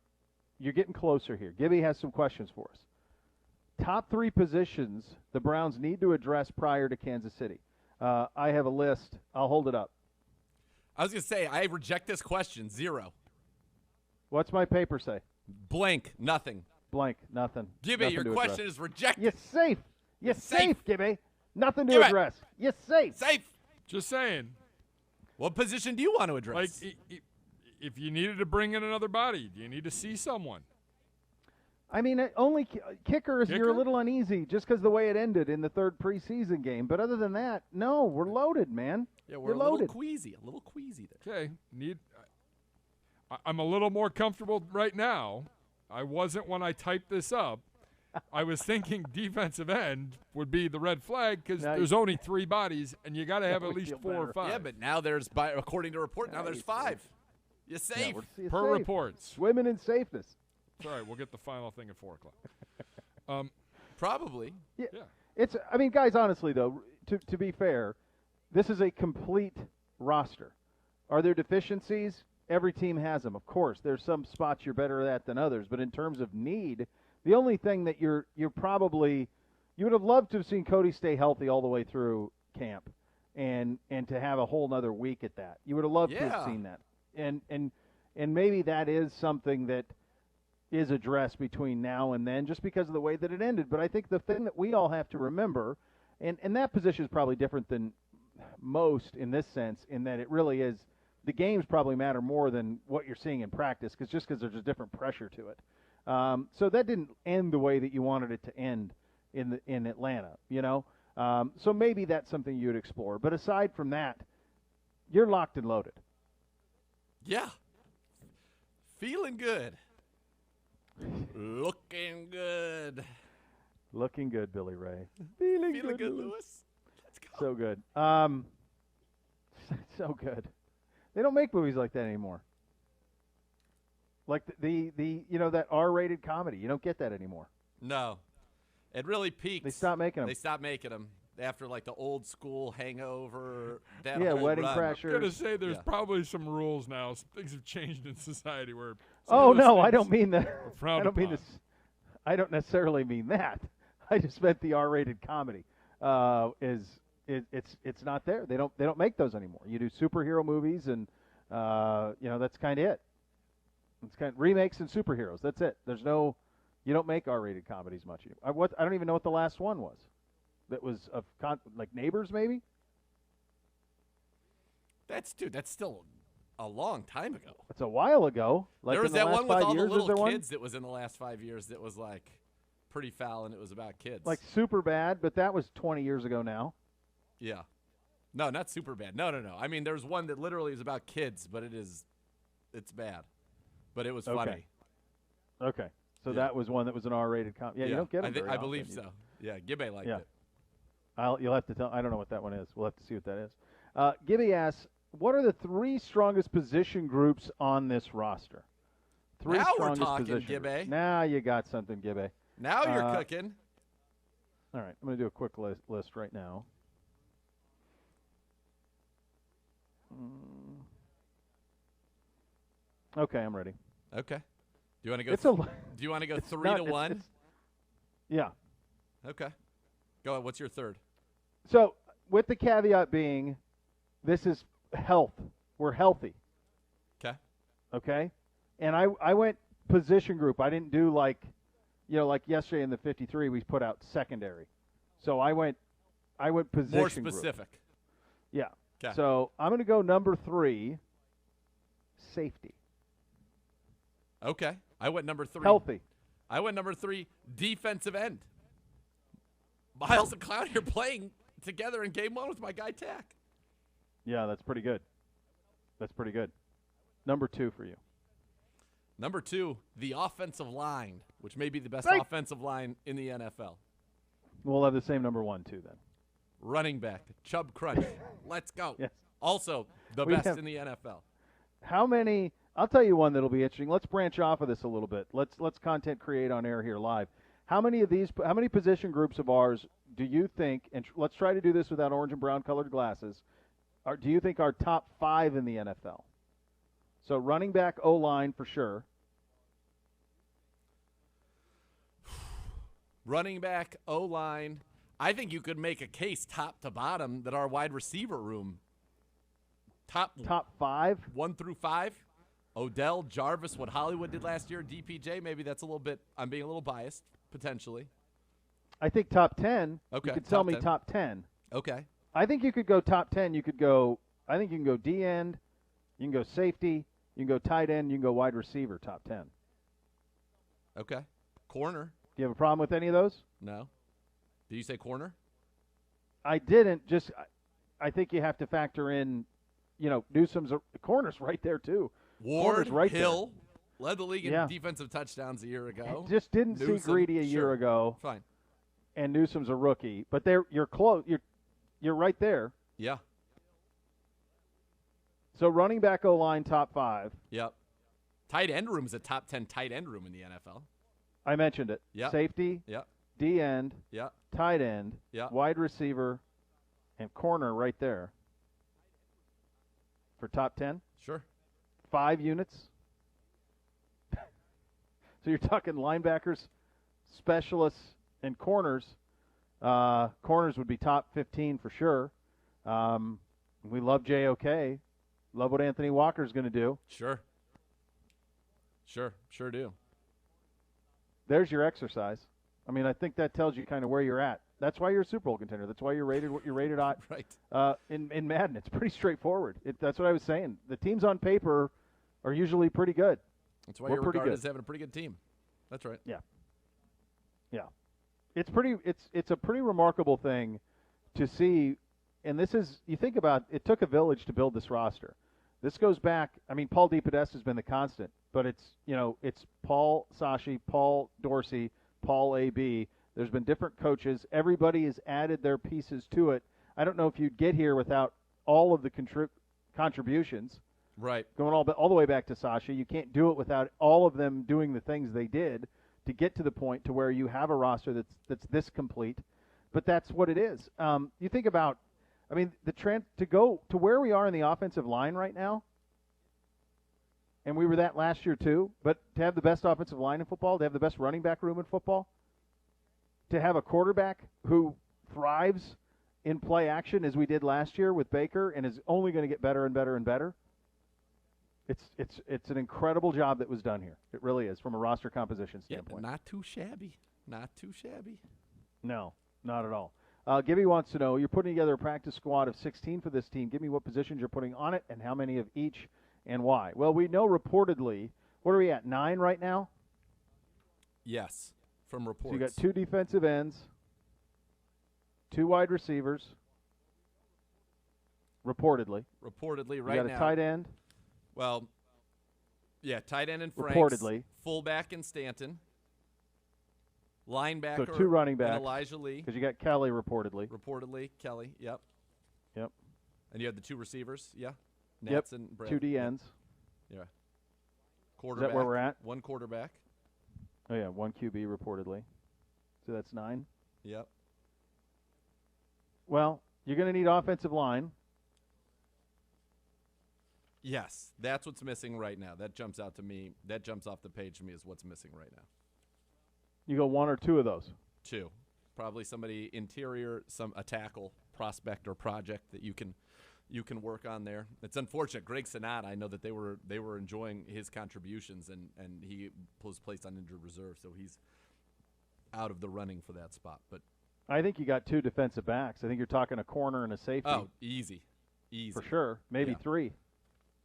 you're getting closer here. Gibby has some questions for us. Top 3 positions the Browns need to address prior to Kansas City. I have a list. I'll hold it up. I was going to say, I reject this question. 0. What's my paper say? Blank. Nothing. Blank. Nothing. Gibby, your question is rejected. You're safe. You're safe, Gibby. Nothing to address. You're safe. Safe. Just saying. What position do you want to address? Like, if you needed to bring in another body, do you need to see someone? I mean, only kickers, you're a little uneasy just because the way it ended in the 3rd preseason game. But other than that, no, we're loaded, man. Yeah, we're loaded. A little queasy there. Okay, I'm a little more comfortable right now. I wasn't when I typed this up. I was thinking defensive end would be the red flag because there's only 3 bodies, and you got to have at least 4 or 5. Yeah, but now there's, according to report, now there's 5. You're safe. Yeah, per safe. reports. Swimming in safeness. It's all right. We'll get the final thing at 4 o'clock. Probably. Yeah. It's. I mean, guys, honestly, though, to be fair, this is a complete roster. Are there deficiencies? Every team has them, of course. There's some spots you're better at than others, but in terms of need, the only thing that you're probably – you would have loved to have seen Cody stay healthy all the way through camp and to have a whole nother week at that. You would have loved to have seen that. And maybe that is something that is addressed between now and then just because of the way that it ended. But I think the thing that we all have to remember, and that position is probably different than most in this sense, in that it really is the games probably matter more than what you're seeing in practice because there's a different pressure to it. So that didn't end the way that you wanted it to end in Atlanta, you know. So maybe that's something you'd explore. But aside from that, you're locked and loaded. Yeah. Feeling good. Looking good. Looking good, Billy Ray. Feeling good, Lewis. Let's go. So good. So good. They don't make movies like that anymore. Like the that R-rated comedy. You don't get that anymore. No. It really peaks. They stopped making them. They stopped making them after like the old school Hangover. That Wedding run. Crashers. I'm going to say there's probably some rules now. Some things have changed in society where Oh no, I don't mean that. I don't mean this. I don't necessarily mean that. I just meant the R-rated comedy. It's not there. They don't make those anymore. You do superhero movies, and that's kind of it. It's kind of remakes and superheroes. That's it. You don't make R-rated comedies much anymore. I don't even know what the last one was. That was like Neighbors, maybe. That's still a long time ago. It's a while ago. Like there was in the that last one with 5 all years, the little kids one? that was in the last 5 years that was like pretty foul, and it was about kids. Like Super Bad, but that was 20 years ago now. Yeah. No, not Super Bad. No. I mean, there's one that literally is about kids, but it's bad. But it was funny. Okay. So that was one that was an R-rated comedy. Yeah, you don't get them very I often. believe so. Yeah, Gibby liked it. You'll have to tell. I don't know what that one is. We'll have to see what that is. Gibby asks, what are the 3 strongest position groups on this roster? 3 now strongest we're talking, position Gibby. groups. Now you got something, Gibby. Now you're cooking. All right, I'm going to do a quick list right now. Okay, I'm ready. Okay. Do you want to go? Do you want to go 3 to 1? Yeah. Okay. Go ahead. What's your third? So, with the caveat being, this is health. We're healthy. Okay. Okay? And I went position group. I didn't do like yesterday in the 53 we put out secondary. So I went position More group. specific. Yeah. 'Kay. So I'm going to go number 3, safety. Okay. I went number 3. Healthy. I went number 3, defensive end. Miles and Clowney are playing together in game 1 with my guy Tack. Yeah, that's pretty good. That's pretty good. Number 2 for you. Number 2, the offensive line, which may be the best offensive line in the NFL. We'll have the same number 1 too then. Running back, Chubb Crunch. Let's go. Yes. Also, the best in the NFL. How many? I'll tell you one that'll be interesting. Let's branch off of this a little bit. Let's content create on air here live. How many position groups of ours do you think? And let's try to do this without orange and brown colored glasses. Do you think are top 5 in the NFL? So running back, O-line for sure. Running back, O-line. I think you could make a case top to bottom that our wide receiver room. Top 5? 1 through 5. Odell, Jarvis, what Hollywood did last year, DPJ, maybe that's a little bit, I'm being a little biased, potentially. I think top 10. Okay. You could tell me top 10. Okay. I think you could go top 10. I think you can go D-end, you can go safety, you can go tight end, you can go wide receiver, top 10. Okay. Corner. Do you have a problem with any of those? No. Did you say corner? I didn't. I think you have to factor in, Newsome's corner's right there too. Ward, right Hill, led the league in defensive touchdowns a year ago. Just didn't see Greedy a year ago. Fine. And Newsome's a rookie, but you're close. You're right there. Yeah. So running back, O-line, top 5. Yep. Tight end room is a top 10 tight end room in the NFL. I mentioned it. Yep. Safety. Yep. D-end. Yep. Tight end. Yep. Wide receiver, and corner right there. For top 10. Sure. 5 units. So you're talking linebackers, specialists, and corners. Corners would be top 15 for sure. We love JOK. Love what Anthony Walker's going to do. Sure do. There's your exercise. I mean, I think that tells you kind of where you're at. That's why you're a Super Bowl contender. That's why you're rated what you're rated at. Right. In Madden, it's pretty straightforward. That's what I was saying. The teams on paper are usually pretty good. That's why you're regarded as having a pretty good team. That's right. Yeah. Yeah. It's a pretty remarkable thing to see, and this is, you think about, it took a village to build this roster. This goes back, I mean, Paul DePodesta has been the constant, but it's Paul Sashi, Paul Dorsey, Paul A.B. There's been different coaches. Everybody has added their pieces to it. I don't know if you'd get here without all of the contributions. Right. Going all the way back to Sashi. You can't do it without all of them doing the things they did to get to the point to where you have a roster that's this complete. But that's what it is. You think about, I mean, to go to where we are in the offensive line right now, and we were that last year too, but to have the best offensive line in football, to have the best running back room in football, to have a quarterback who thrives in play action as we did last year with Baker and is only going to get better and better and better. It's an incredible job that was done here. It really is from a roster composition standpoint. Yeah, not too shabby. Not too shabby. No, not at all. Gibby wants to know, you're putting together a practice squad of 16 for this team. Give me what positions you're putting on it and how many of each and why. Well, we know reportedly, what are we at, 9 right now? Yes, from reports. So you got 2 defensive ends, 2 wide receivers, reportedly. Reportedly, right now. You got a tight end. Well, yeah, tight end in Franks. Reportedly. Fullback in Stanton. Linebacker. So 2 running backs. Elijah Lee. Because you got Kelly reportedly. Reportedly, Kelly, yep. Yep. And you have the 2 receivers, yeah? Yep, and Brad. 2 D ends. Yeah. Quarterback. Is that where we're at? 1 quarterback. Oh, yeah, 1 QB reportedly. So that's 9. Yep. Well, you're going to need offensive line. Yes, that's what's missing right now. That jumps out to me. That jumps off the page to me as what's missing right now. You go 1 or 2 of those. 2. Probably somebody interior, a tackle, prospect, or project that you can work on there. It's unfortunate. Greg Sonata, I know that they were enjoying his contributions, and he was placed on injured reserve, so he's out of the running for that spot. But I think you got 2 defensive backs. I think you're talking a corner and a safety. Oh, easy. Easy. for sure. Maybe 3.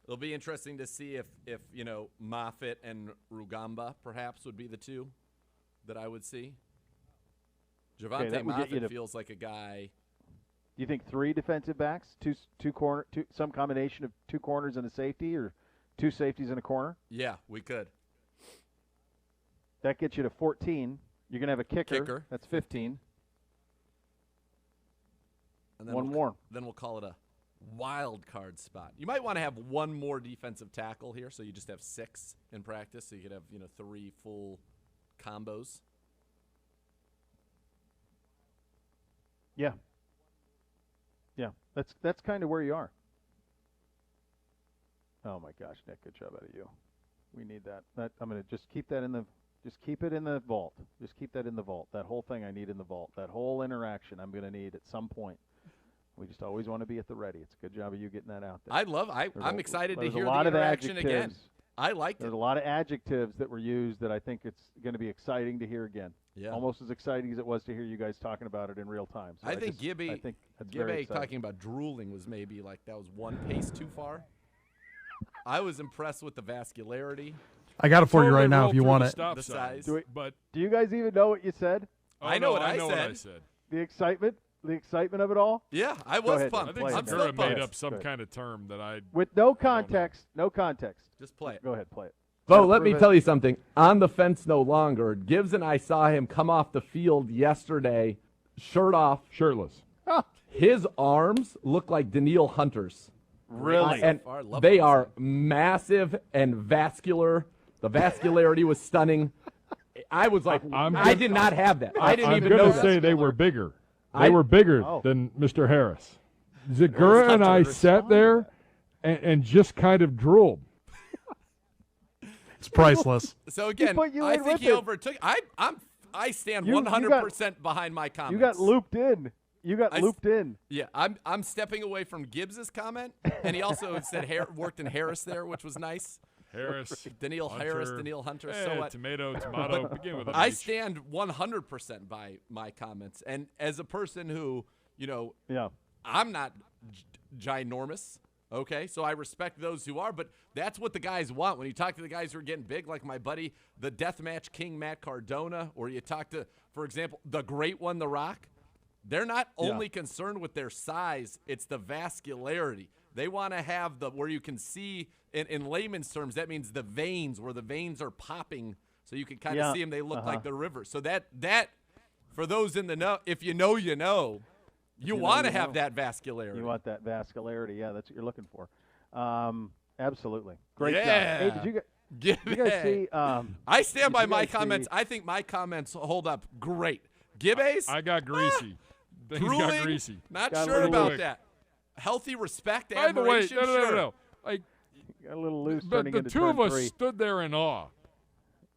It'll be interesting to see if Moffitt and Rugamba perhaps would be the 2 that I would see. Javonte Moffitt feels like a guy. Do you think 3 defensive backs, some combination of 2 corners and a safety, or 2 safeties and a corner? Yeah, we could. That gets you to 14. You're going to have a kicker. That's 15. And then one more. Then we'll call it a wild card spot. You might want to have 1 more defensive tackle here, so you just have 6 in practice, so you could have 3 full combos. Yeah. Yeah, that's kind of where you are. Oh my gosh, Nick, good job out of you. We need that. I'm going to just keep that in the. Just keep it in the vault. Just keep that in the vault. That whole thing I need in the vault. That whole interaction I'm going to need at some point. We just always want to be at the ready. It's a good job of you getting that out there. I'm excited to hear the interaction again. I liked it. There's a lot of adjectives that were used that I think it's going to be exciting to hear again. Yeah. Almost as exciting as it was to hear you guys talking about it in real time. So I think Gibby very talking about drooling was maybe that was 1 pace too far. I was impressed with the vascularity. I got it for you right now if you want it. The size. Do you guys even know what you said? I know what I said. The excitement of it all? Yeah, I was pumped. I think Zegura made up some kind of term that I with no context. No context. Just play it. Go ahead, play it. Bo, let me tell you something. On the fence no longer. Gibbs and I saw him come off the field yesterday, shirt off. Shirtless. His arms look like Daniil Hunter's. Really? And they are massive and vascular. The vascularity was stunning. I was like, I did not have that. I didn't even know that. I'm going to say they were bigger. They were bigger than Mr. Harris. Zegura and I sat there and just kind of drooled. It's priceless. So again, I think he overtook. I stand 100% behind my comments. You got looped in. Looped in. Yeah, I'm stepping away from Gibbs's comment, and he also said worked in Harris there, which was nice. Harris, Daniil Hunter. So what? Tomato. Begin with I stand 100% by my comments, and as a person who, I'm not ginormous. Okay, so I respect those who are, but that's what the guys want. When you talk to the guys who are getting big, like my buddy, the Deathmatch King Matt Cardona, or you talk to, for example, the great one, The Rock, they're not only concerned with their size, it's the vascularity. They want to have where you can see, in layman's terms, that means the veins, where the veins are popping, so you can kind of see them. They look like the river. So that, for those in the know, if you know, you know. You want to have that vascularity. You want that vascularity. Yeah, that's what you're looking for. Absolutely. Great job. Yeah. Hey, did you guys see? I stand by my comments. I think my comments hold up great. Gibbe's? I got greasy. Things got greasy. Not sure about that. Healthy respect, admiration. By the way, no. Like, got a little loose. But the two of us stood there in awe.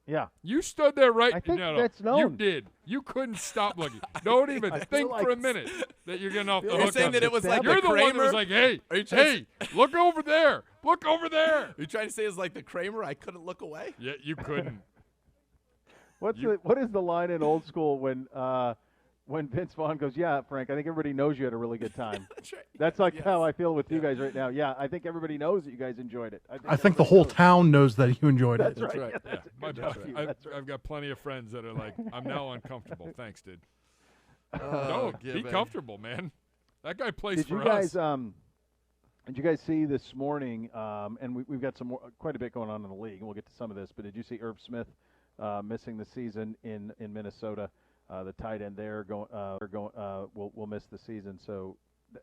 Yeah. You stood there right. I think that's known. You did. You couldn't stop looking. Don't even think for a minute that you're getting off the hook. You're saying that it was like you're the one Kramer? that was like, hey, look over there. Look over there. Are you trying to say it's like the Kramer? I couldn't look away? Yeah, you couldn't. What is the line in Old School when Vince Vaughn goes, yeah, Frank, I think everybody knows you had a really good time. That's right. That's like how I feel with you guys right now. Yeah, I think everybody knows that you guys enjoyed it. I think the whole town knows that you enjoyed it. That's right. Yeah. I've got plenty of friends that are like, I'm now uncomfortable. Thanks, dude. No, be comfortable, man. That guy plays for us. Did you guys see this morning, and we've got quite a bit going on in the league, and we'll get to some of this, but did you see Irv Smith missing the season in Minnesota? The tight end there will miss the season. So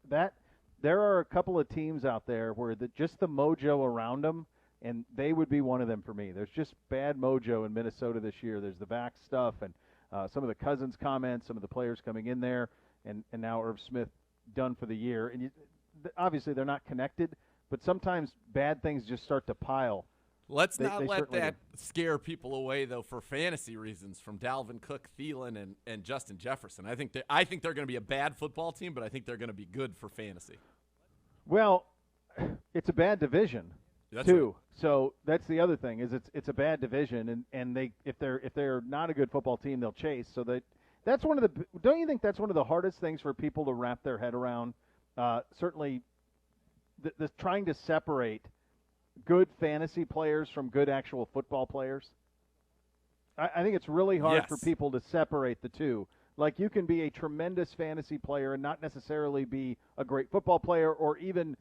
there are a couple of teams out there where just the mojo around them, and they would be one of them for me. There's just bad mojo in Minnesota this year. There's the back stuff and some of the Cousins comments, some of the players coming in there, and now Irv Smith done for the year. And obviously they're not connected, but sometimes bad things just start to pile. Let's not let that scare people away, though, for fantasy reasons, from Dalvin Cook, Thielen, and Justin Jefferson. I think they're going to be a bad football team, but I think they're going to be good for fantasy. Well, it's a bad division, too. Right. So that's the other thing is it's a bad division, and they if they're not a good football team, they'll chase. So that's one of the. Don't you think that's one of the hardest things for people to wrap their head around? Certainly, the trying to separate good fantasy players from good actual football players. I think it's really hard for people to separate the two. Like, you can be a tremendous fantasy player and not necessarily be a great football player, or even,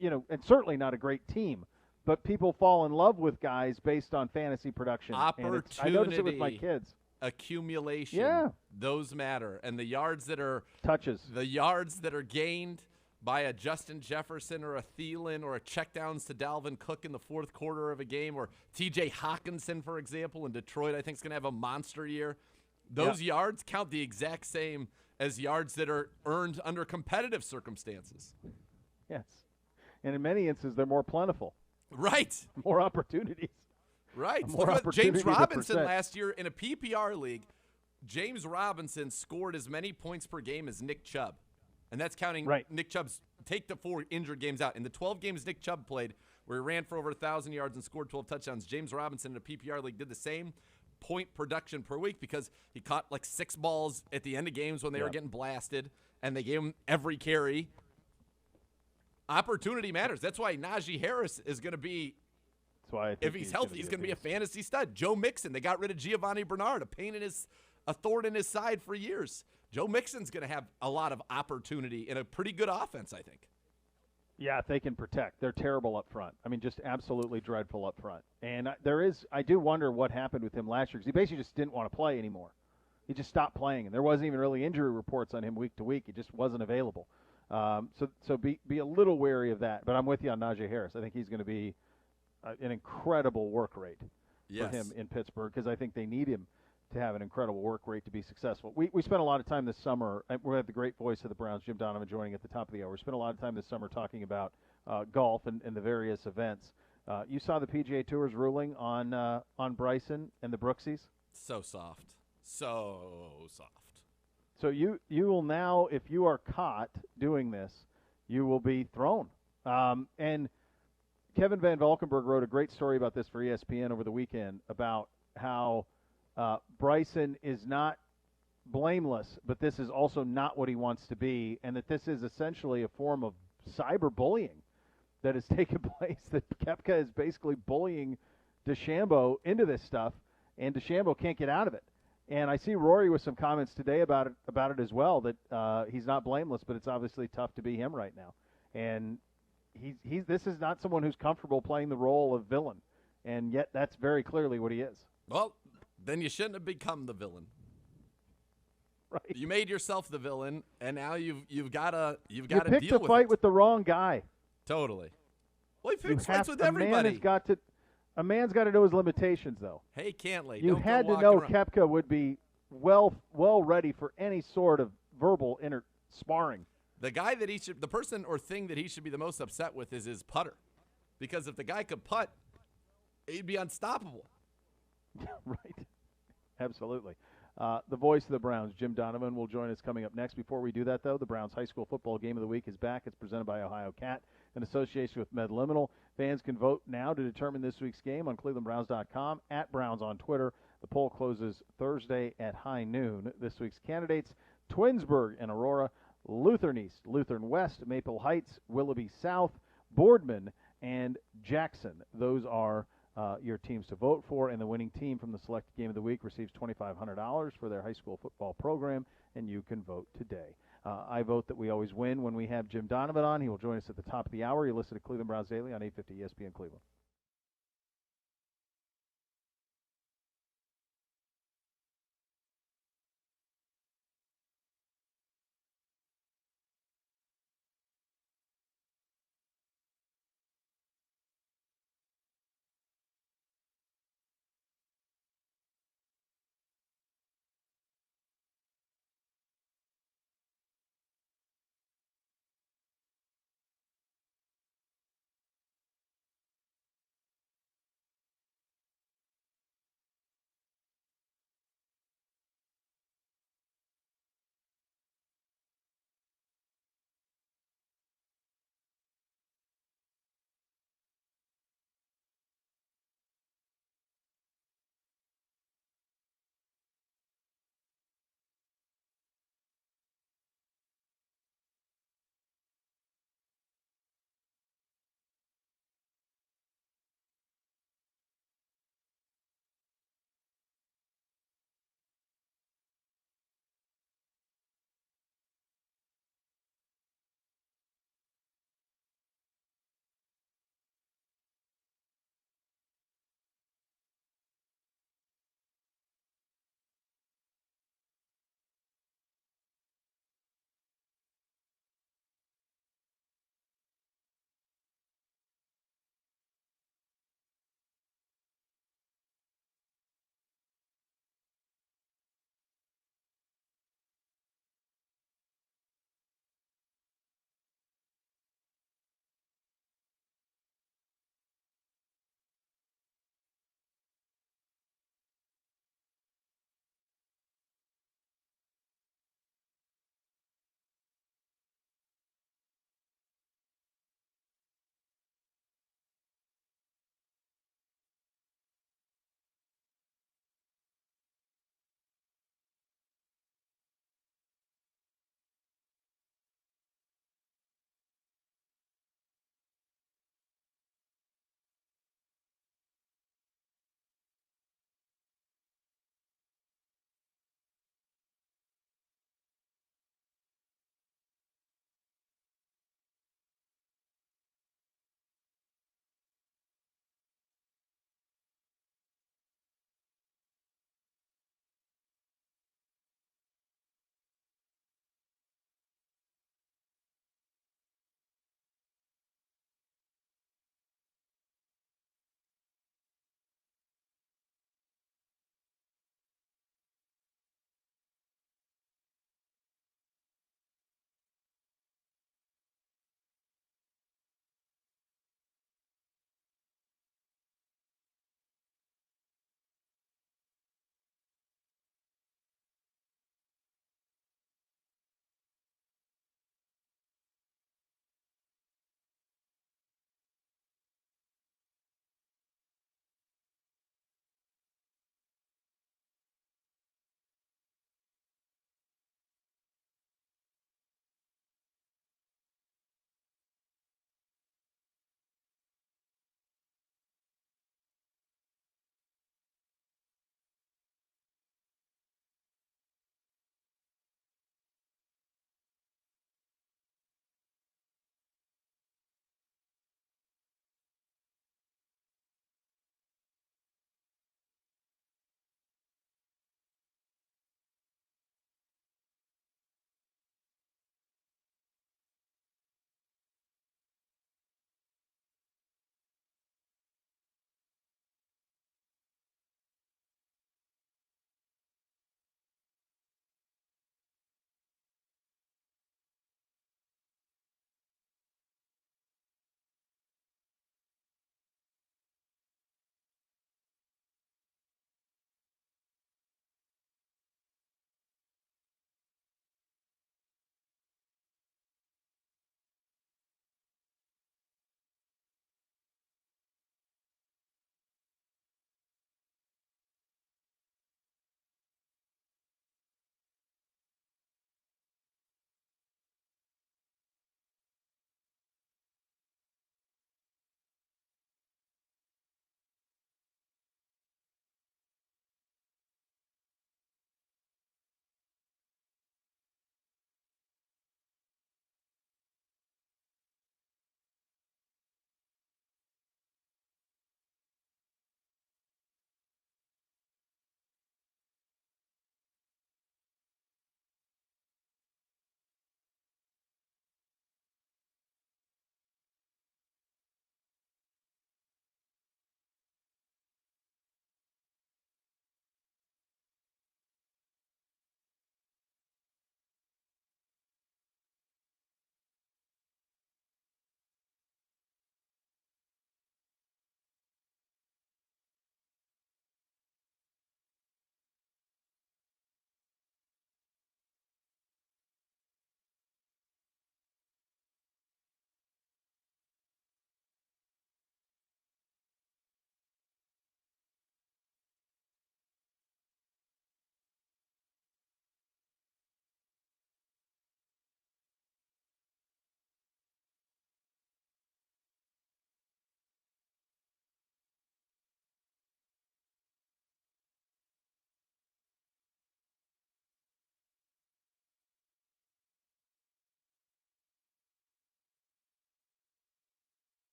and certainly not a great team. But people fall in love with guys based on fantasy production. Opportunity. I notice it with my kids. Accumulation. Yeah. Those matter. And the yards that are touches. The yards that are gained by a Justin Jefferson or a Thielen or a checkdowns to Dalvin Cook in the fourth quarter of a game, or TJ Hawkinson, for example, in Detroit, I think is going to have a monster year. Those yards count the exact same as yards that are earned under competitive circumstances. Yes. And in many instances, they're more plentiful. Right. More opportunities. Right. More Look at James opportunity Robinson to last year in a PPR league. James Robinson scored as many points per game as Nick Chubb. And that's counting Nick Chubb's take the 4 injured games out. In the 12 games Nick Chubb played, where he ran for over 1,000 yards and scored 12 touchdowns, James Robinson in a PPR league did the same point production per week because he caught like 6 balls at the end of games when they were getting blasted, and they gave him every carry. Opportunity matters. That's why Najee Harris is going to be, if he's healthy, he's going to be a fantasy stud. Joe Mixon, they got rid of Giovanni Bernard, a thorn in his side for years. Joe Mixon's going to have a lot of opportunity in a pretty good offense, I think. Yeah, if they can protect. They're terrible up front. I mean, just absolutely dreadful up front. And I do wonder what happened with him last year, because he basically just didn't want to play anymore. He just stopped playing, and there wasn't even really injury reports on him week to week. He just wasn't available. So be a little wary of that. But I'm with you on Najee Harris. I think he's going to be an incredible work rate for him in Pittsburgh, because I think they need him to have an incredible work rate to be successful. We spent a lot of time this summer. We had the great voice of the Browns, Jim Donovan, joining at the top of the hour. We spent a lot of time this summer talking about golf and the various events. You saw the PGA Tour's ruling on Bryson and the Brooksies? So soft. So soft. So you will now, if you are caught doing this, you will be thrown. And Kevin Van Valkenburg wrote a great story about this for ESPN over the weekend about how Bryson is not blameless, but this is also not what he wants to be, and that this is essentially a form of cyberbullying that has taken place, that Koepka is basically bullying DeChambeau into this stuff, and DeChambeau can't get out of it. And I see Rory with some comments today about it as well, that he's not blameless, but it's obviously tough to be him right now. And this is not someone who's comfortable playing the role of villain, and yet that's very clearly what he is. Well, then you shouldn't have become the villain. Right. You made yourself the villain, and now you've got to deal with it. You picked a fight with the wrong guy. Totally. Well, he picks fights with everybody. A man's got to know his limitations, though. Hey, Cantley, you had to know Koepka would be well ready for any sort of verbal sparring. The guy that the person or thing that he should be the most upset with is his putter, because if the guy could putt, he'd be unstoppable. Right. Absolutely. The voice of the Browns, Jim Donovan, will join us coming up next. Before we do that, though, the Browns High School Football Game of the Week is back. It's presented by Ohio Cat in association with MedLiminal. Fans can vote now to determine this week's game on clevelandbrowns.com, at Browns on Twitter. The poll closes Thursday at high noon. This week's candidates: Twinsburg and Aurora, Lutheran East, Lutheran West, Maple Heights, Willoughby South, Boardman, and Jackson. Those are your teams to vote for, and the winning team from the selected game of the week receives $2,500 for their high school football program, and you can vote today. I vote that we always win when we have Jim Donovan on. He will join us at the top of the hour. You listen to Cleveland Browns Daily on 850 ESPN Cleveland.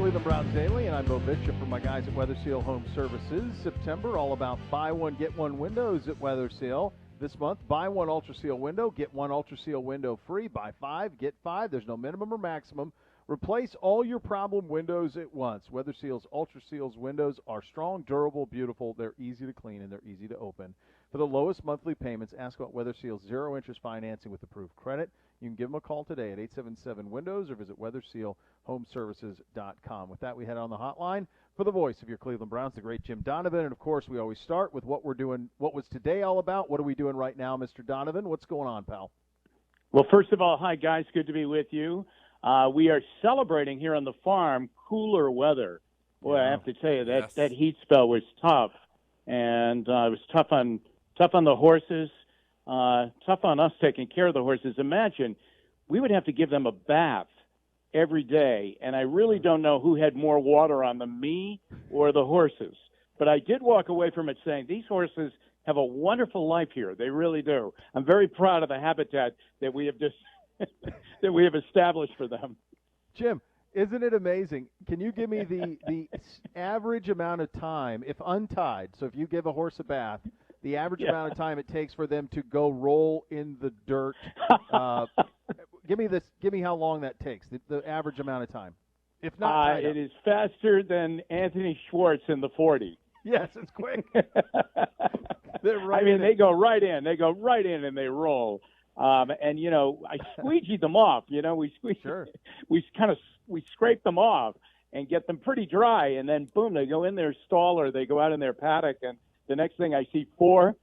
Cleveland Browns Daily, and I'm Beau Bishop from my guys at Weather Seal Home Services. September, all about buy one, get one windows at Weather Seal. This month, buy one Ultra Seal window, get one Ultra Seal window free. Buy 5, get 5. There's no minimum or maximum. Replace all your problem windows at once. Weather Seal's Ultra Seals windows are strong, durable, beautiful. They're easy to clean, and they're easy to open. For the lowest monthly payments, ask about Weather Seal's zero-interest financing with approved credit. You can give them a call today at 877-WINDOWS or visit WeatherSealHomeservices.com. With that, we head on the hotline for the voice of your Cleveland Browns, the great Jim Donovan. And, of course, we always start with what we're doing. What was today all about? What are we doing right now, Mr. Donovan? What's going on, pal? Well, first of all, hi, guys. Good to be with you. We are celebrating here on the farm cooler weather. Boy, I have to tell you, that heat spell was tough. And it was tough on the horses, tough on us taking care of the horses. Imagine, we would have to give them a bath every day, and I really don't know who had more water on them, me or the horses. But I did walk away from it saying these horses have a wonderful life here. They really do. I'm very proud of the habitat that we have that we have established for them. Jim, isn't it amazing? Can you give me the average amount of time, if untied, so if you give a horse a bath, the average amount of time it takes for them to go roll in the dirt? Give me how long that takes, the average amount of time. If not, it is faster than Anthony Schwartz in the 40. Yes, it's quick. They go right in. They go right in and they roll. And I squeegeed them off. We scrape them off and get them pretty dry, and then boom, they go in their stall or they go out in their paddock, and the next thing I see 4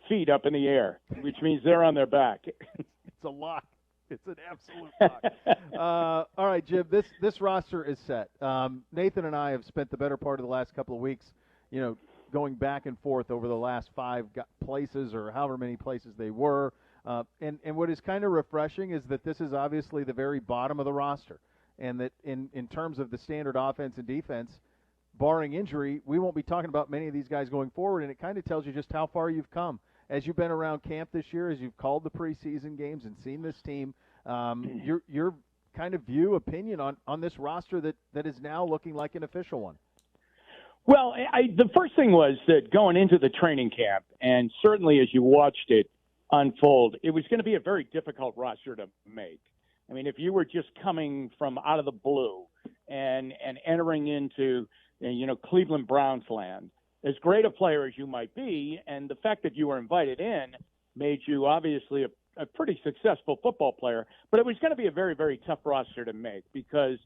feet up in the air, which means they're on their back. It's a lot. It's an absolute lot. All right, Jim, this roster is set. Nathan and I have spent the better part of the last couple of weeks, going back and forth over the last 5 places or however many places they were. And what is kind of refreshing is that this is obviously the very bottom of the roster, and that in terms of the standard offense and defense, barring injury, we won't be talking about many of these guys going forward, and it kind of tells you just how far you've come. As you've been around camp this year, as you've called the preseason games and seen this team, your kind of opinion on this roster that is now looking like an official one. Well, the first thing was that going into the training camp, and certainly as you watched it unfold, it was going to be a very difficult roster to make. I mean, if you were just coming from out of the blue and entering into Cleveland Browns land, as great a player as you might be, and the fact that you were invited in made you obviously a pretty successful football player, but it was going to be a very, very tough roster to make because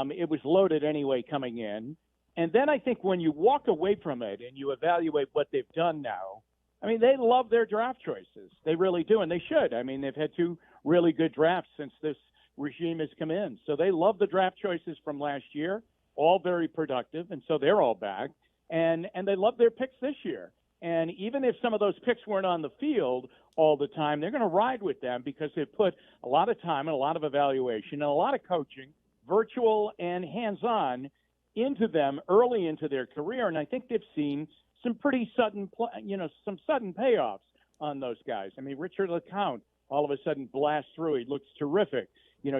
it was loaded anyway coming in. And then I think when you walk away from it and you evaluate what they've done now, I mean, they love their draft choices. They really do, and they should. I mean, they've had 2 really good drafts since this regime has come in. So they love the draft choices from last year, all very productive, and so they're all back. And they love their picks this year. And even if some of those picks weren't on the field all the time, they're going to ride with them because they've put a lot of time and a lot of evaluation and a lot of coaching, virtual and hands-on, into them early into their career. And I think they've seen some pretty sudden payoffs on those guys. I mean, Richard LeCount all of a sudden blasts through. He looks terrific.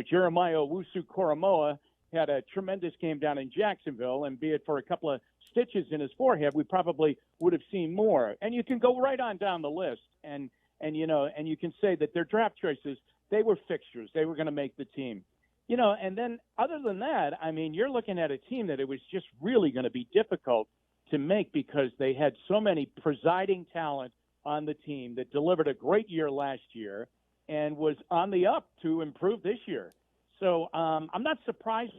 Jeremiah Owusu-Koramoah had a tremendous game down in Jacksonville, and be it for a couple of stitches in his forehead, we probably would have seen more. And you can go right on down the list, and you can say that their draft choices, they were fixtures. They were going to make the team. And then other than that, I mean, you're looking at a team that it was just really going to be difficult to make because they had so many presiding talent on the team that delivered a great year last year and was on the up to improve this year. So I'm not surprised.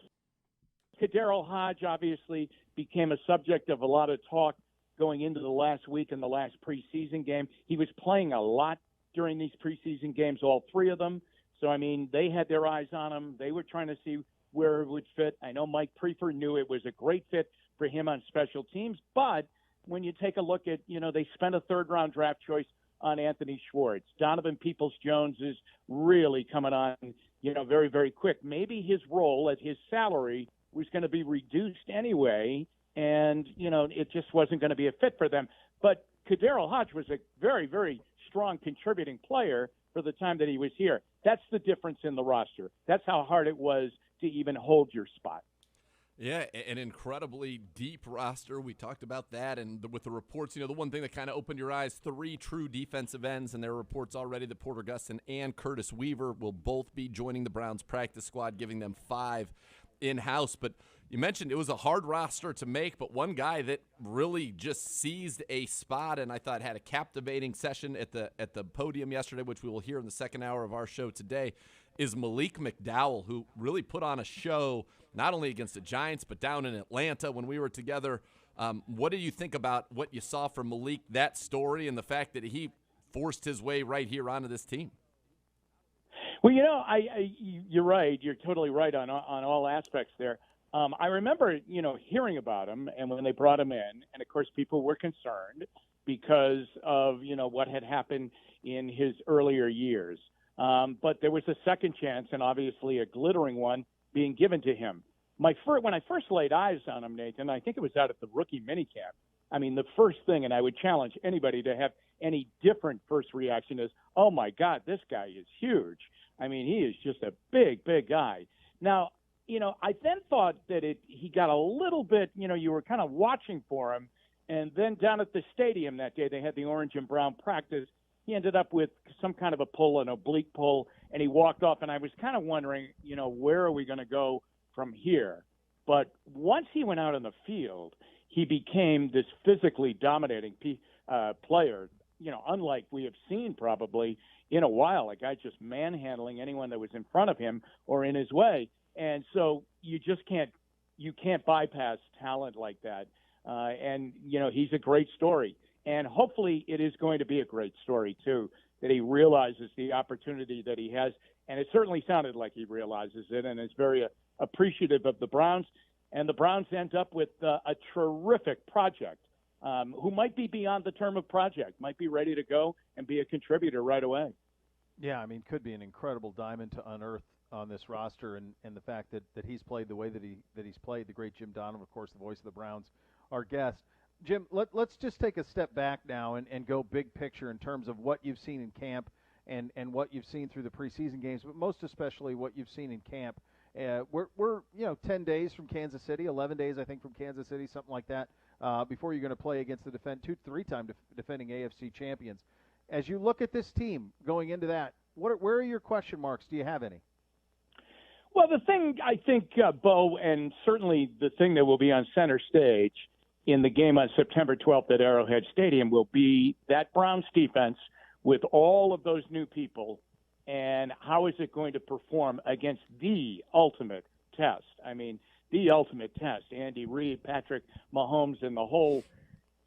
Kadarius Hodge obviously became a subject of a lot of talk going into the last week and the last preseason game. He was playing a lot during these preseason games, all 3 of them. So, I mean, they had their eyes on him. They were trying to see where it would fit. I know Mike Prefer knew it was a great fit for him on special teams. But when you take a look at, they spent a 3rd-round draft choice on Anthony Schwartz. Donovan Peoples-Jones is really coming on, very, very quick. Maybe his role at his salary was going to be reduced anyway, and, it just wasn't going to be a fit for them. But Kadarius Hodge was a very, very strong contributing player for the time that he was here. That's the difference in the roster. That's how hard it was to even hold your spot. Yeah, an incredibly deep roster. We talked about that, and with the reports, the one thing that kind of opened your eyes, 3 true defensive ends, and there are reports already that Porter Gustin and Curtis Weaver will both be joining the Browns practice squad, giving them 5 in-house. But you mentioned it was a hard roster to make, but one guy that really just seized a spot and I thought had a captivating session at the podium yesterday, which we will hear in the second hour of our show today, is Malik McDowell, who really put on a show not only against the Giants but down in Atlanta when we were together. What do you think about what you saw from Malik, that story, and the fact that he forced his way right here onto this team? Well, you're right. You're totally right on all aspects there. I remember, hearing about him, and when they brought him in, and of course people were concerned because of, what had happened in his earlier years. But there was a second chance, and obviously a glittering one, being given to him. When I first laid eyes on him, Nathan, I think it was out at the rookie minicamp. I mean, the first thing, and I would challenge anybody to have any different first reaction, is, oh my God, this guy is huge. I mean, he is just a big, big guy. Now, I then thought that he got a little bit, you were kind of watching for him. And then down at the stadium that day, they had the orange and brown practice. He ended up with some kind of a pull, an oblique pull, and he walked off. And I was kind of wondering, where are we going to go from here? But once he went out on the field, he became this physically dominating player, unlike we have seen probably in a while, a guy just manhandling anyone that was in front of him or in his way. And so you can't bypass talent like that. And he's a great story. And hopefully it is going to be a great story, too, that he realizes the opportunity that he has. And it certainly sounded like he realizes it and is very appreciative of the Browns. And the Browns end up with a terrific project who might be beyond the term of project, might be ready to go and be a contributor right away. Yeah, I mean, could be an incredible diamond to unearth on this roster, and the fact that he's played the way that he's played. The great Jim Donovan, of course, the voice of the Browns, our guest. Jim, let's just take a step back now and go big picture in terms of what you've seen in camp and what you've seen through the preseason games, but most especially what you've seen in camp. We're 10 days from Kansas City, 11 days I think from Kansas City, something like that, before you're going to play against the 2-3-time defending AFC champions. As you look at this team going into that, where are your question marks? Do you have any? Well, the thing I think, Beau, and certainly the thing that will be on center stage in the game on September 12th at Arrowhead Stadium will be that Browns defense with all of those new people, and how is it going to perform against the ultimate test? I mean, the ultimate test. Andy Reid, Patrick Mahomes, and the whole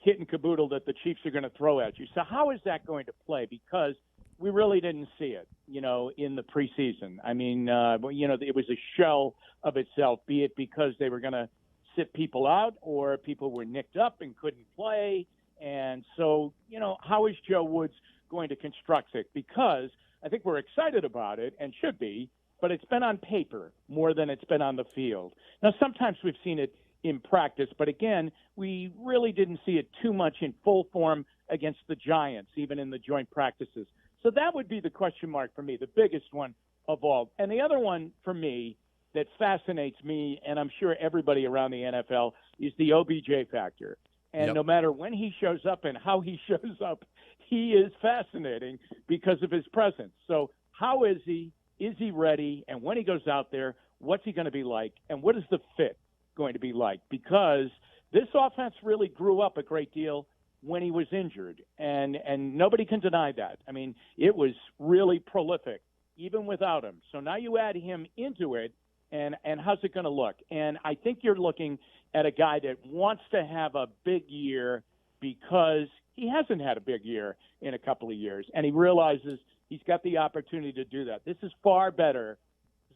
kit and caboodle that the Chiefs are going to throw at you. So how is that going to play? Because we really didn't see it, in the preseason. I mean, it was a shell of itself, be it because they were going to sit people out or people were nicked up and couldn't play. And so, how is Joe Woods going to construct it? Because I think we're excited about it and should be, but it's been on paper more than it's been on the field. Now, sometimes we've seen it in practice, but again, we really didn't see it too much in full form against the Giants, even in the joint practices. So that would be the question mark for me, the biggest one of all. And the other one for me that fascinates me, and I'm sure everybody around the NFL, is the OBJ factor. And no matter when he shows up and how he shows up, he is fascinating because of his presence. So how is he? Is he ready? And when he goes out there, what's he going to be like? And what is the fit going to be like? Because this offense really grew up a great deal when he was injured, and nobody can deny that. I mean, it was really prolific, even without him. So now you add him into it, and how's it going to look? And I think you're looking at a guy that wants to have a big year because he hasn't had a big year in a couple of years, and he realizes he's got the opportunity to do that. This is far better.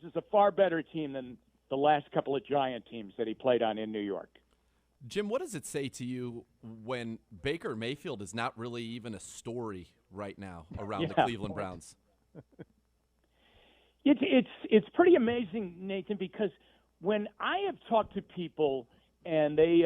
This is a far better team than the last couple of Giant teams that he played on in New York. Jim, what does it say to you when Baker Mayfield is not really even a story right now around the Cleveland Browns? It's pretty amazing, Nathan, because when I have talked to people and they,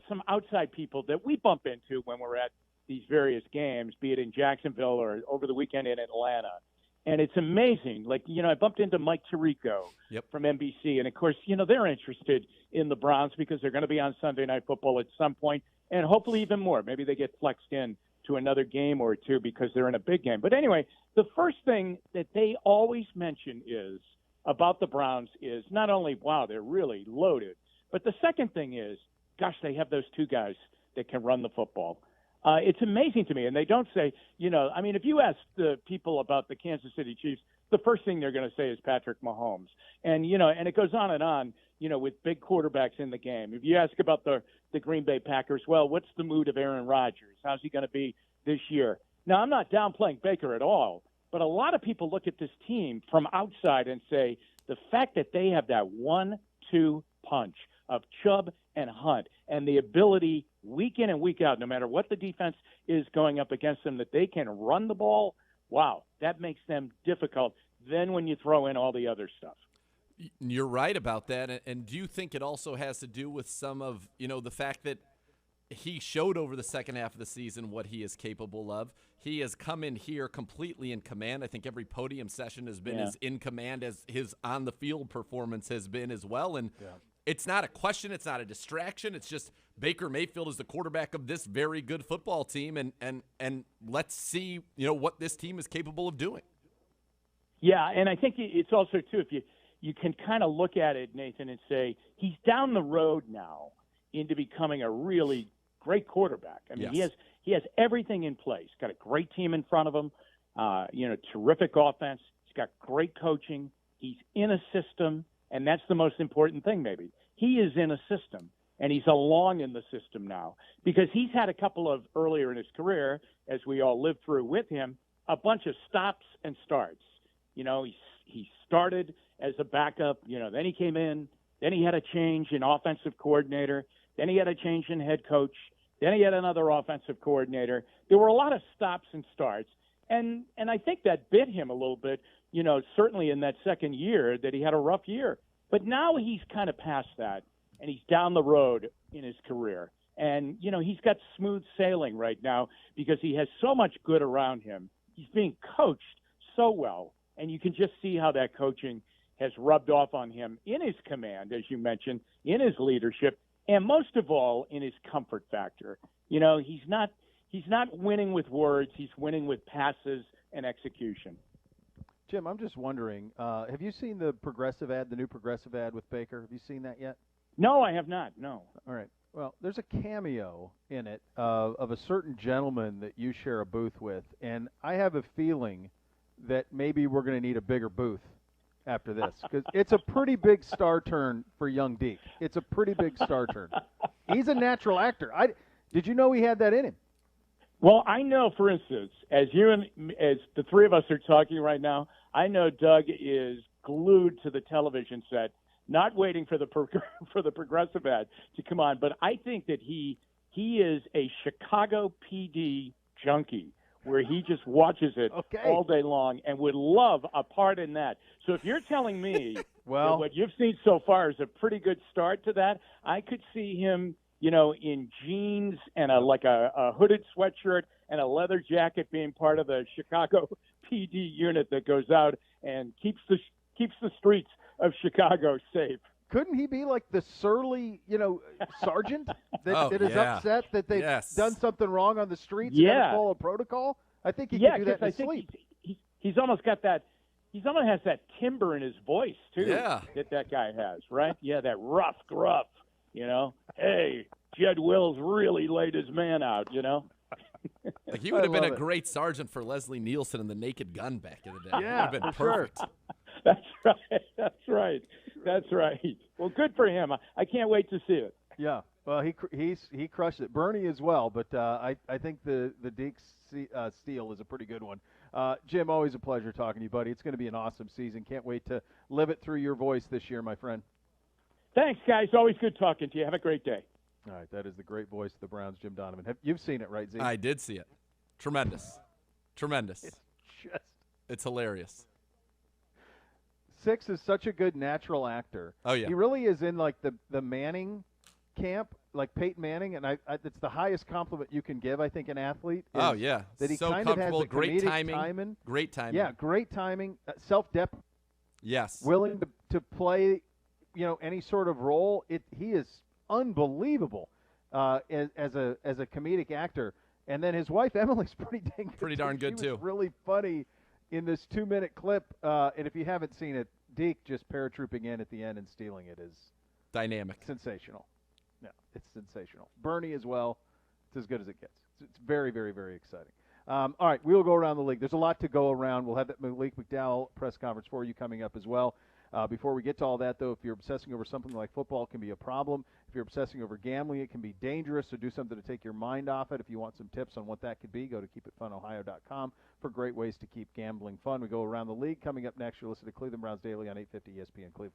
some outside people that we bump into when we're at these various games, be it in Jacksonville or over the weekend in Atlanta, And it's amazing. Like, I bumped into Mike Tirico from NBC. And, of course, they're interested in the Browns because they're going to be on Sunday Night Football at some point, and hopefully even more. Maybe they get flexed in to another game or two because they're in a big game. But anyway, the first thing that they always mention is about the Browns is not only, wow, they're really loaded, but the second thing is, gosh, they have those two guys that can run the football. It's amazing to me. And they don't say, if you ask the people about the Kansas City Chiefs, the first thing they're going to say is Patrick Mahomes. And, and it goes on, with big quarterbacks in the game. If you ask about the Green Bay Packers, well, what's the mood of Aaron Rodgers? How's he going to be this year? Now, I'm not downplaying Baker at all, but a lot of people look at this team from outside and say the fact that they have that 1-2 punch of Chubb and Hunt and the ability week in and week out, no matter what the defense is going up against them, that they can run the ball, wow, that makes them difficult. Then when you throw in all the other stuff. You're right about that. And do you think it also has to do with some of, the fact that he showed over the second half of the season what he is capable of? He has come in here completely in command. I think every podium session has been as in command as his on-the-field performance has been as well. And it's not a question. It's not a distraction. It's just Baker Mayfield is the quarterback of this very good football team, and let's see, what this team is capable of doing. Yeah, and I think it's also, too, if you can kind of look at it, Nathan, and say he's down the road now into becoming a really great quarterback. I mean, he has everything in place. He's got a great team in front of him, terrific offense. He's got great coaching. He's in a system, and that's the most important thing maybe. He is in a system, and he's along in the system now because he's had a couple of, earlier in his career, as we all lived through with him, a bunch of stops and starts. He started as a backup, then he came in, then he had a change in offensive coordinator, then he had a change in head coach, then he had another offensive coordinator. There were a lot of stops and starts, and I think that bit him a little bit, certainly in that second year that he had a rough year. But now he's kind of past that, and he's down the road in his career. And, he's got smooth sailing right now because he has so much good around him. He's being coached so well, and you can just see how that coaching has rubbed off on him in his command, as you mentioned, in his leadership, and most of all, in his comfort factor. He's not winning with words. He's winning with passes and execution. Jim, I'm just wondering, have you seen the new Progressive ad with Baker? Have you seen that yet? No, I have not, no. All right. Well, there's a cameo in it of a certain gentleman that you share a booth with, and I have a feeling that maybe we're going to need a bigger booth after this because it's a pretty big star turn for young Deke. It's a pretty big star turn. He's a natural actor. Did you know he had that in him? Well, I know, for instance, as the three of us are talking right now, I know Doug is glued to the television set, not waiting for the Progressive ad to come on. But I think that he is a Chicago PD junkie, where he just watches it all day long and would love a part in that. So if you're telling me that what you've seen so far is a pretty good start to that, I could see him, in jeans and a hooded sweatshirt and a leather jacket being part of the Chicago PD unit that goes out and keeps the streets of Chicago safe. Couldn't he be like the surly, sergeant that is upset that they've done something wrong on the streets and doesn't follow protocol? I think he can do that in his sleep. He's almost got that. He's almost has that timbre in his voice too. Yeah. That guy has, right? Yeah, that rough gruff. Hey, Jed Wills really laid his man out. Like he would have been a great sergeant for Leslie Nielsen in The Naked Gun back in the day. Yeah, would have been perfect. Sure. That's right. Well, good for him. I can't wait to see it. Yeah. Well, he crushed it. Bernie as well, but I think the Deke steal is a pretty good one. Jim, always a pleasure talking to you, buddy. It's going to be an awesome season. Can't wait to live it through your voice this year, my friend. Thanks, guys. Always good talking to you. Have a great day. All right, that is the great voice of the Browns, Jim Donovan. You've seen it, right, Z? I did see it. Tremendous. It's hilarious. Six is such a good natural actor. Oh, yeah. He really is in, like, the Manning camp like Peyton Manning, and it's the highest compliment you can give, I think, an athlete. Oh, yeah. That he so kind of has comfortable, the great comedic timing. Great timing. Yeah, great timing, self-dep. Yes. Willing to play, any sort of role. He is unbelievable as a comedic actor. And then his wife Emily's pretty darn good too. Was really funny in this 2-minute clip. And if you haven't seen it, Deke just paratrooping in at the end and stealing it is dynamic, sensational. Yeah, it's sensational. Bernie as well. It's as good as it gets. It's very, very, very exciting. All right, we will go around the league. There's a lot to go around. We'll have that Malik Mcdowell press conference for you coming up as well. Before we get to all that, though, if you're obsessing over something like football, it can be a problem. If you're obsessing over gambling, it can be dangerous, so do something to take your mind off it. If you want some tips on what that could be, go to keepitfunohio.com for great ways to keep gambling fun. We go around the league. Coming up next, you're listening to Cleveland Browns Daily on 850 ESPN Cleveland.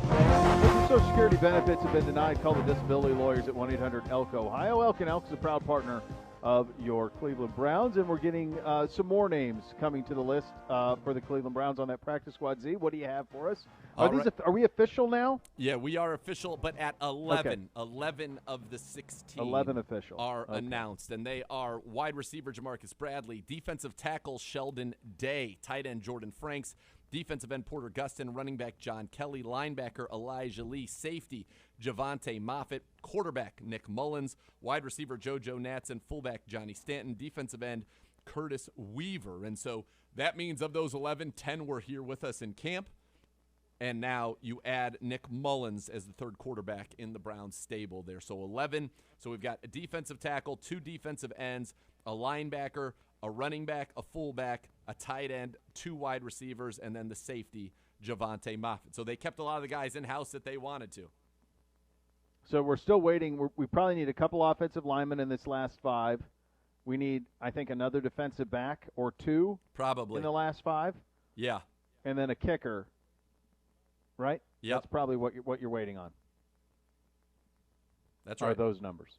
If your Social Security benefits have been denied, call the disability lawyers at 1-800-ELK-OHIO. Elk and Elk is a proud partner of your Cleveland Browns, and we're getting some more names coming to the list for the Cleveland Browns on that practice squad. Z, what do you have for us? Are we official now? Yeah, we are official, but at 11. Okay. 11 of the 16 11 official are announced, and they are wide receiver Jamarcus Bradley, defensive tackle Sheldon Day, tight end Jordan Franks, defensive end Porter Gustin, running back John Kelly, linebacker Elijah Lee, safety Javante Moffitt, quarterback Nick Mullins, wide receiver JoJo Natson, fullback Johnny Stanton, defensive end Curtis Weaver. And so That means of those 11, 10 were here with us in camp. And now you add Nick Mullins as the third quarterback in the Browns stable there. So 11. So we've got a defensive tackle, 2 defensive ends, a linebacker, a running back, a fullback, a tight end, 2 wide receivers, and then the safety, Javonte Moffitt. So they kept a lot of the guys in-house that they wanted to. So we're still waiting. We probably need a couple offensive linemen in this last 5. We need, I think, another defensive back or 2 probably in the last 5. Yeah. And then a kicker, right? Yep. That's probably what you're waiting on. That's right. Are those numbers.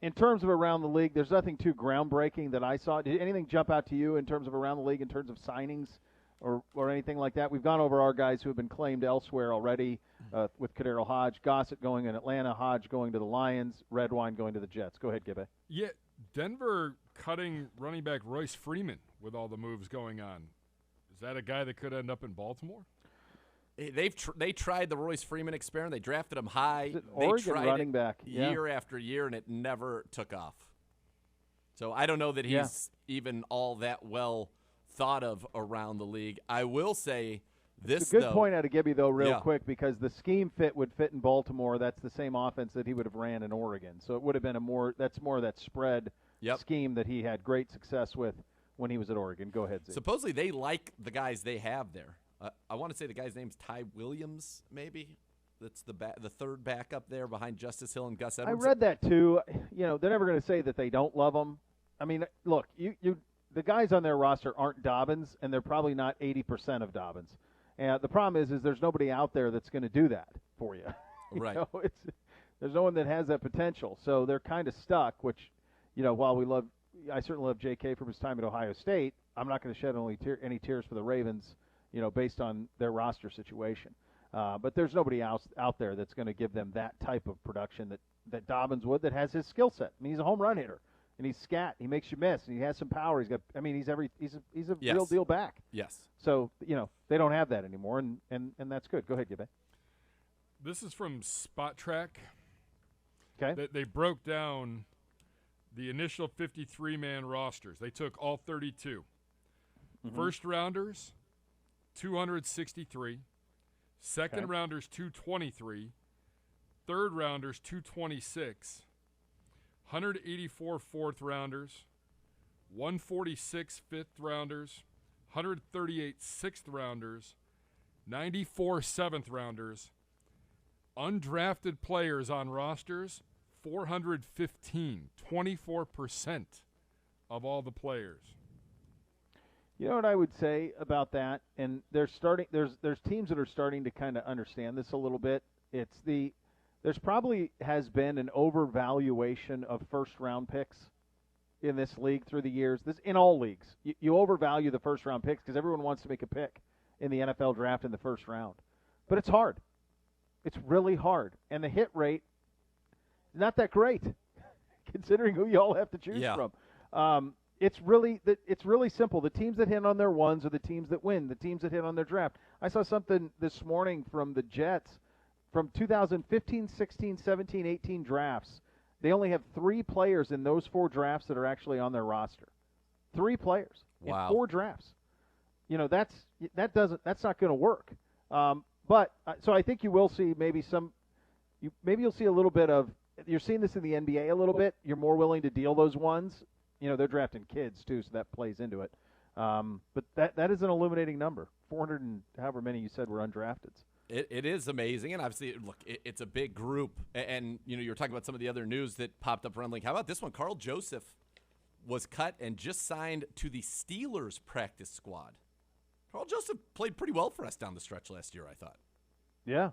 In terms of around the league, there's nothing too groundbreaking that I saw. Did anything jump out to you in terms of around the league, in terms of signings or anything like that? We've gone over our guys who have been claimed elsewhere already, with Kadero Hodge, Gossett going in Atlanta, Hodge going to the Lions, Redwine going to the Jets. Go ahead, Gibby. Yeah, Denver cutting running back Royce Freeman with all the moves going on. Is that a guy that could end up in Baltimore? They tried the Royce Freeman experiment. They drafted him high. Oregon tried running it back year after year, and it never took off. So I don't know that he's even all that well thought of around the league. I will say this, it's a good point out of Gibby, though, real Yeah. quick, because the scheme would fit in Baltimore. That's the same offense that he would have ran in Oregon. So it would have been that's more of that spread scheme that he had great success with when he was at Oregon. Go ahead, Zeke. Supposedly they like the guys they have there. I want to say the guy's name's Ty Williams, maybe. That's the third back up there behind Justice Hill and Gus Edwards. I read that too. You know, they're never going to say that they don't love him. I mean, look, the guys on their roster aren't Dobbins, and they're probably not 80% of Dobbins. And the problem is there's nobody out there that's going to do that for you. Right. You know, there's no one that has that potential, so they're kind of stuck. Which, you know, while I certainly love J.K. from his time at Ohio State, I'm not going to shed any tears for the Ravens, you know, based on their roster situation. But there's nobody else out there that's going to give them that type of production that Dobbins would, that has his skill set. I mean, he's a home run hitter, and he's scat. He makes you miss, and he has some power. He's a Yes. real deal back. Yes. So, you know, they don't have that anymore, and that's good. Go ahead, Gibby. This is from Spot Track. Okay. They broke down the initial 53-man rosters. They took all 32. Mm-hmm. First rounders, 263. Second rounders, 223. Third rounders, 226. 184 fourth rounders. 146 fifth rounders. 138 sixth rounders. 94 seventh rounders. Undrafted players on rosters, 415, 24% of all the players. You know what I would say about that, and there's teams that are starting to kind of understand this a little bit. There's probably has been an overvaluation of first round picks in this league through the years. This in all leagues, you overvalue the first round picks because everyone wants to make a pick in the NFL draft in the first round, but it's hard. It's really hard, and the hit rate is not that great, considering who you all have to choose from. It's really simple. The teams that hit on their ones are the teams that win. The teams that hit on their draft. I saw something this morning from the Jets from 2015, 16, 17, 18 drafts. They only have 3 players in those 4 drafts that are actually on their roster. 3 players in 4 drafts. You know, that's not going to work. But so I think you will see maybe you'll see a little bit of. You're seeing this in the NBA a little bit. You're more willing to deal those ones. You know, they're drafting kids too, so that plays into it. But that is an illuminating number. 400 and however many you said were undrafted. It is amazing, and obviously, look, it's a big group. And you know, you were talking about some of the other news that popped up around the league. How about this one? Carl Joseph was cut and just signed to the Steelers practice squad. Carl Joseph played pretty well for us down the stretch last year, I thought. Yeah.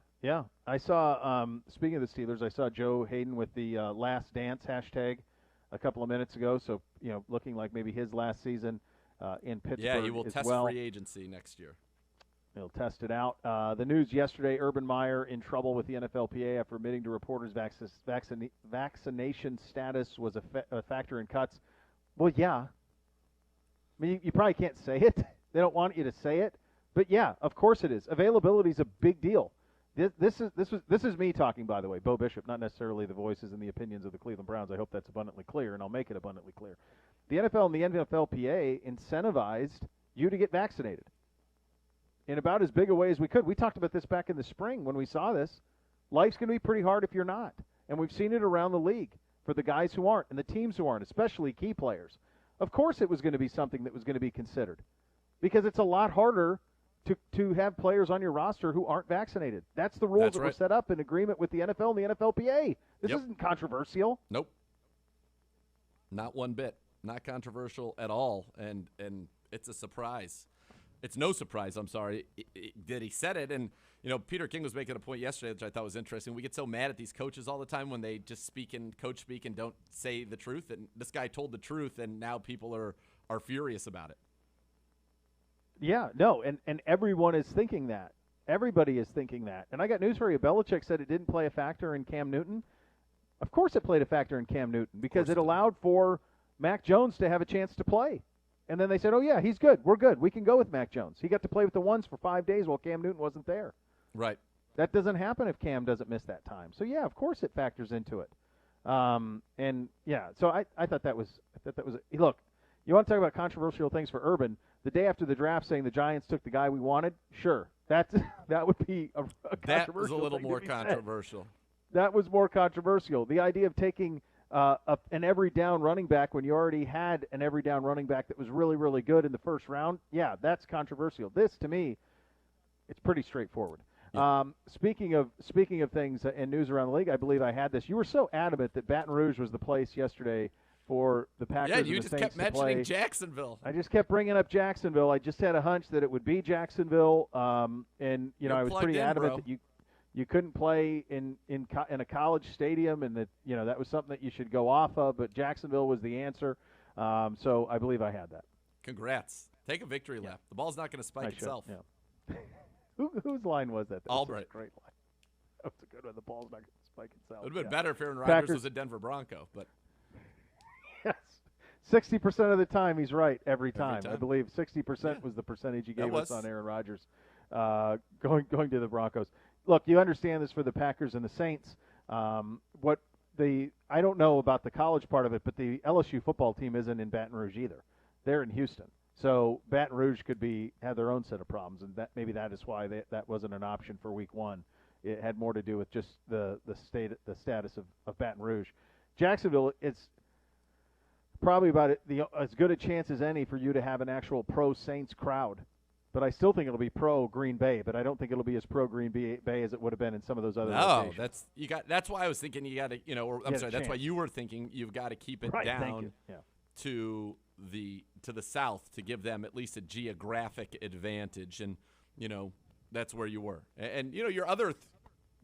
I saw, speaking of the Steelers, I saw Joe Hayden with the Last Dance hashtag a couple of minutes ago. So, you know, looking like maybe his last season in Pittsburgh. Yeah, he will as test well. free agency next year. He'll test it out. The news yesterday, Urban Meyer in trouble with the NFLPA after admitting to reporters vaccination status was a factor in cuts. Well, yeah. I mean, you probably can't say it. They don't want you to say it. But, yeah, of course it is. Availability is a big deal. This is me talking, by the way, Beau Bishop, not necessarily the voices and the opinions of the Cleveland Browns. I hope that's abundantly clear, and I'll make it abundantly clear. The NFL and the NFLPA incentivized you to get vaccinated in about as big a way as we could. We talked about this back in the spring when we saw this. Life's going to be pretty hard if you're not. And we've seen it around the league for the guys who aren't and the teams who aren't, especially key players. Of course it was going to be something that was going to be considered because it's a lot harder to have players on your roster who aren't vaccinated. That's the rules that were set up in agreement with the NFL and the NFLPA. This isn't controversial. Nope. Not one bit. Not controversial at all. And it's a surprise. It's no surprise, I'm sorry, that he said it. And, Peter King was making a point yesterday, which I thought was interesting. We get so mad at these coaches all the time when they just speak in coach speak and don't say the truth. And this guy told the truth, and now people are furious about it. Yeah, no, and everyone is thinking that. Everybody is thinking that. And I got news for you. Belichick said it didn't play a factor in Cam Newton. Of course it played a factor in Cam Newton because it allowed for Mac Jones to have a chance to play. And then they said, oh, yeah, he's good. We're good. We can go with Mac Jones. He got to play with the ones for 5 days while Cam Newton wasn't there. Right. That doesn't happen if Cam doesn't miss that time. So, yeah, of course it factors into it. So I thought that was look, you want to talk about controversial things for Urban, the day after the draft saying the Giants took the guy we wanted, sure. That would be a controversial That was a little thing more to be said. controversial. That was more controversial. The idea of taking an every down running back when you already had an every down running back that was really, really good in the first round, yeah, that's controversial. This, to me, it's pretty straightforward. Yeah. Speaking of things and news around the league, I believe I had this. You were so adamant that Baton Rouge was the place yesterday for the Packers and the Saints to play. Yeah, you just kept mentioning Jacksonville. I just kept bringing up Jacksonville. I just had a hunch that it would be Jacksonville, and I was pretty adamant that you couldn't play in a college stadium, and that was something that you should go off of. But Jacksonville was the answer, so I believe I had that. Congrats! Take a victory lap. The ball's not going to spike itself. Yeah. Whose line was that? Albright. That was a great line. That was a good one. The ball's not going to spike itself. It would have been better if Aaron Rodgers was a Denver Bronco, but. Yes, 60% of the time he's right every time. I believe 60% was the percentage he gave us on Aaron Rodgers going to the Broncos. Look, you understand this for the Packers and the Saints. I don't know about the college part of it, but the LSU football team isn't in Baton Rouge either. They're in Houston. So Baton Rouge could have their own set of problems, and maybe that is why that wasn't an option for Week 1. It had more to do with just the status of Baton Rouge. Jacksonville, it's probably about as good a chance as any for you to have an actual pro Saints crowd. But I still think it'll be pro Green Bay, but I don't think it'll be as pro Green Bay as it would have been in some of those other locations. That's why I was thinking you got to, that's why you were thinking you've got to keep it down to the south to give them at least a geographic advantage, and that's where you were. And your other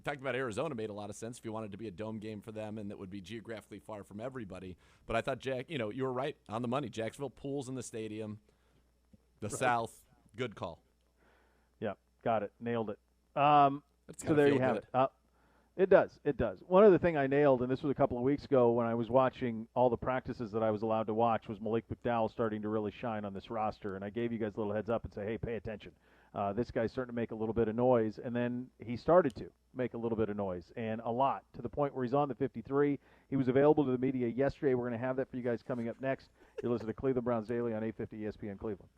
talking about Arizona made a lot of sense if you wanted to be a dome game for them, and that would be geographically far from everybody. But I thought you were right on the money. Jacksonville pools in the stadium, the south. Good call. Yeah, got it. Nailed it. So there you have it. It does. One other thing I nailed, and this was a couple of weeks ago when I was watching all the practices that I was allowed to watch, was Malik Mcdowell starting to really shine on this roster. And I gave you guys a little heads up and say, hey, pay attention. This guy's starting to make a little bit of noise. And then he started to make a little bit of noise, and a lot, to the point where he's on the 53. He was available to the media yesterday. We're going to have that for you guys coming up next. You're listening to Cleveland Browns Daily on 850 ESPN Cleveland.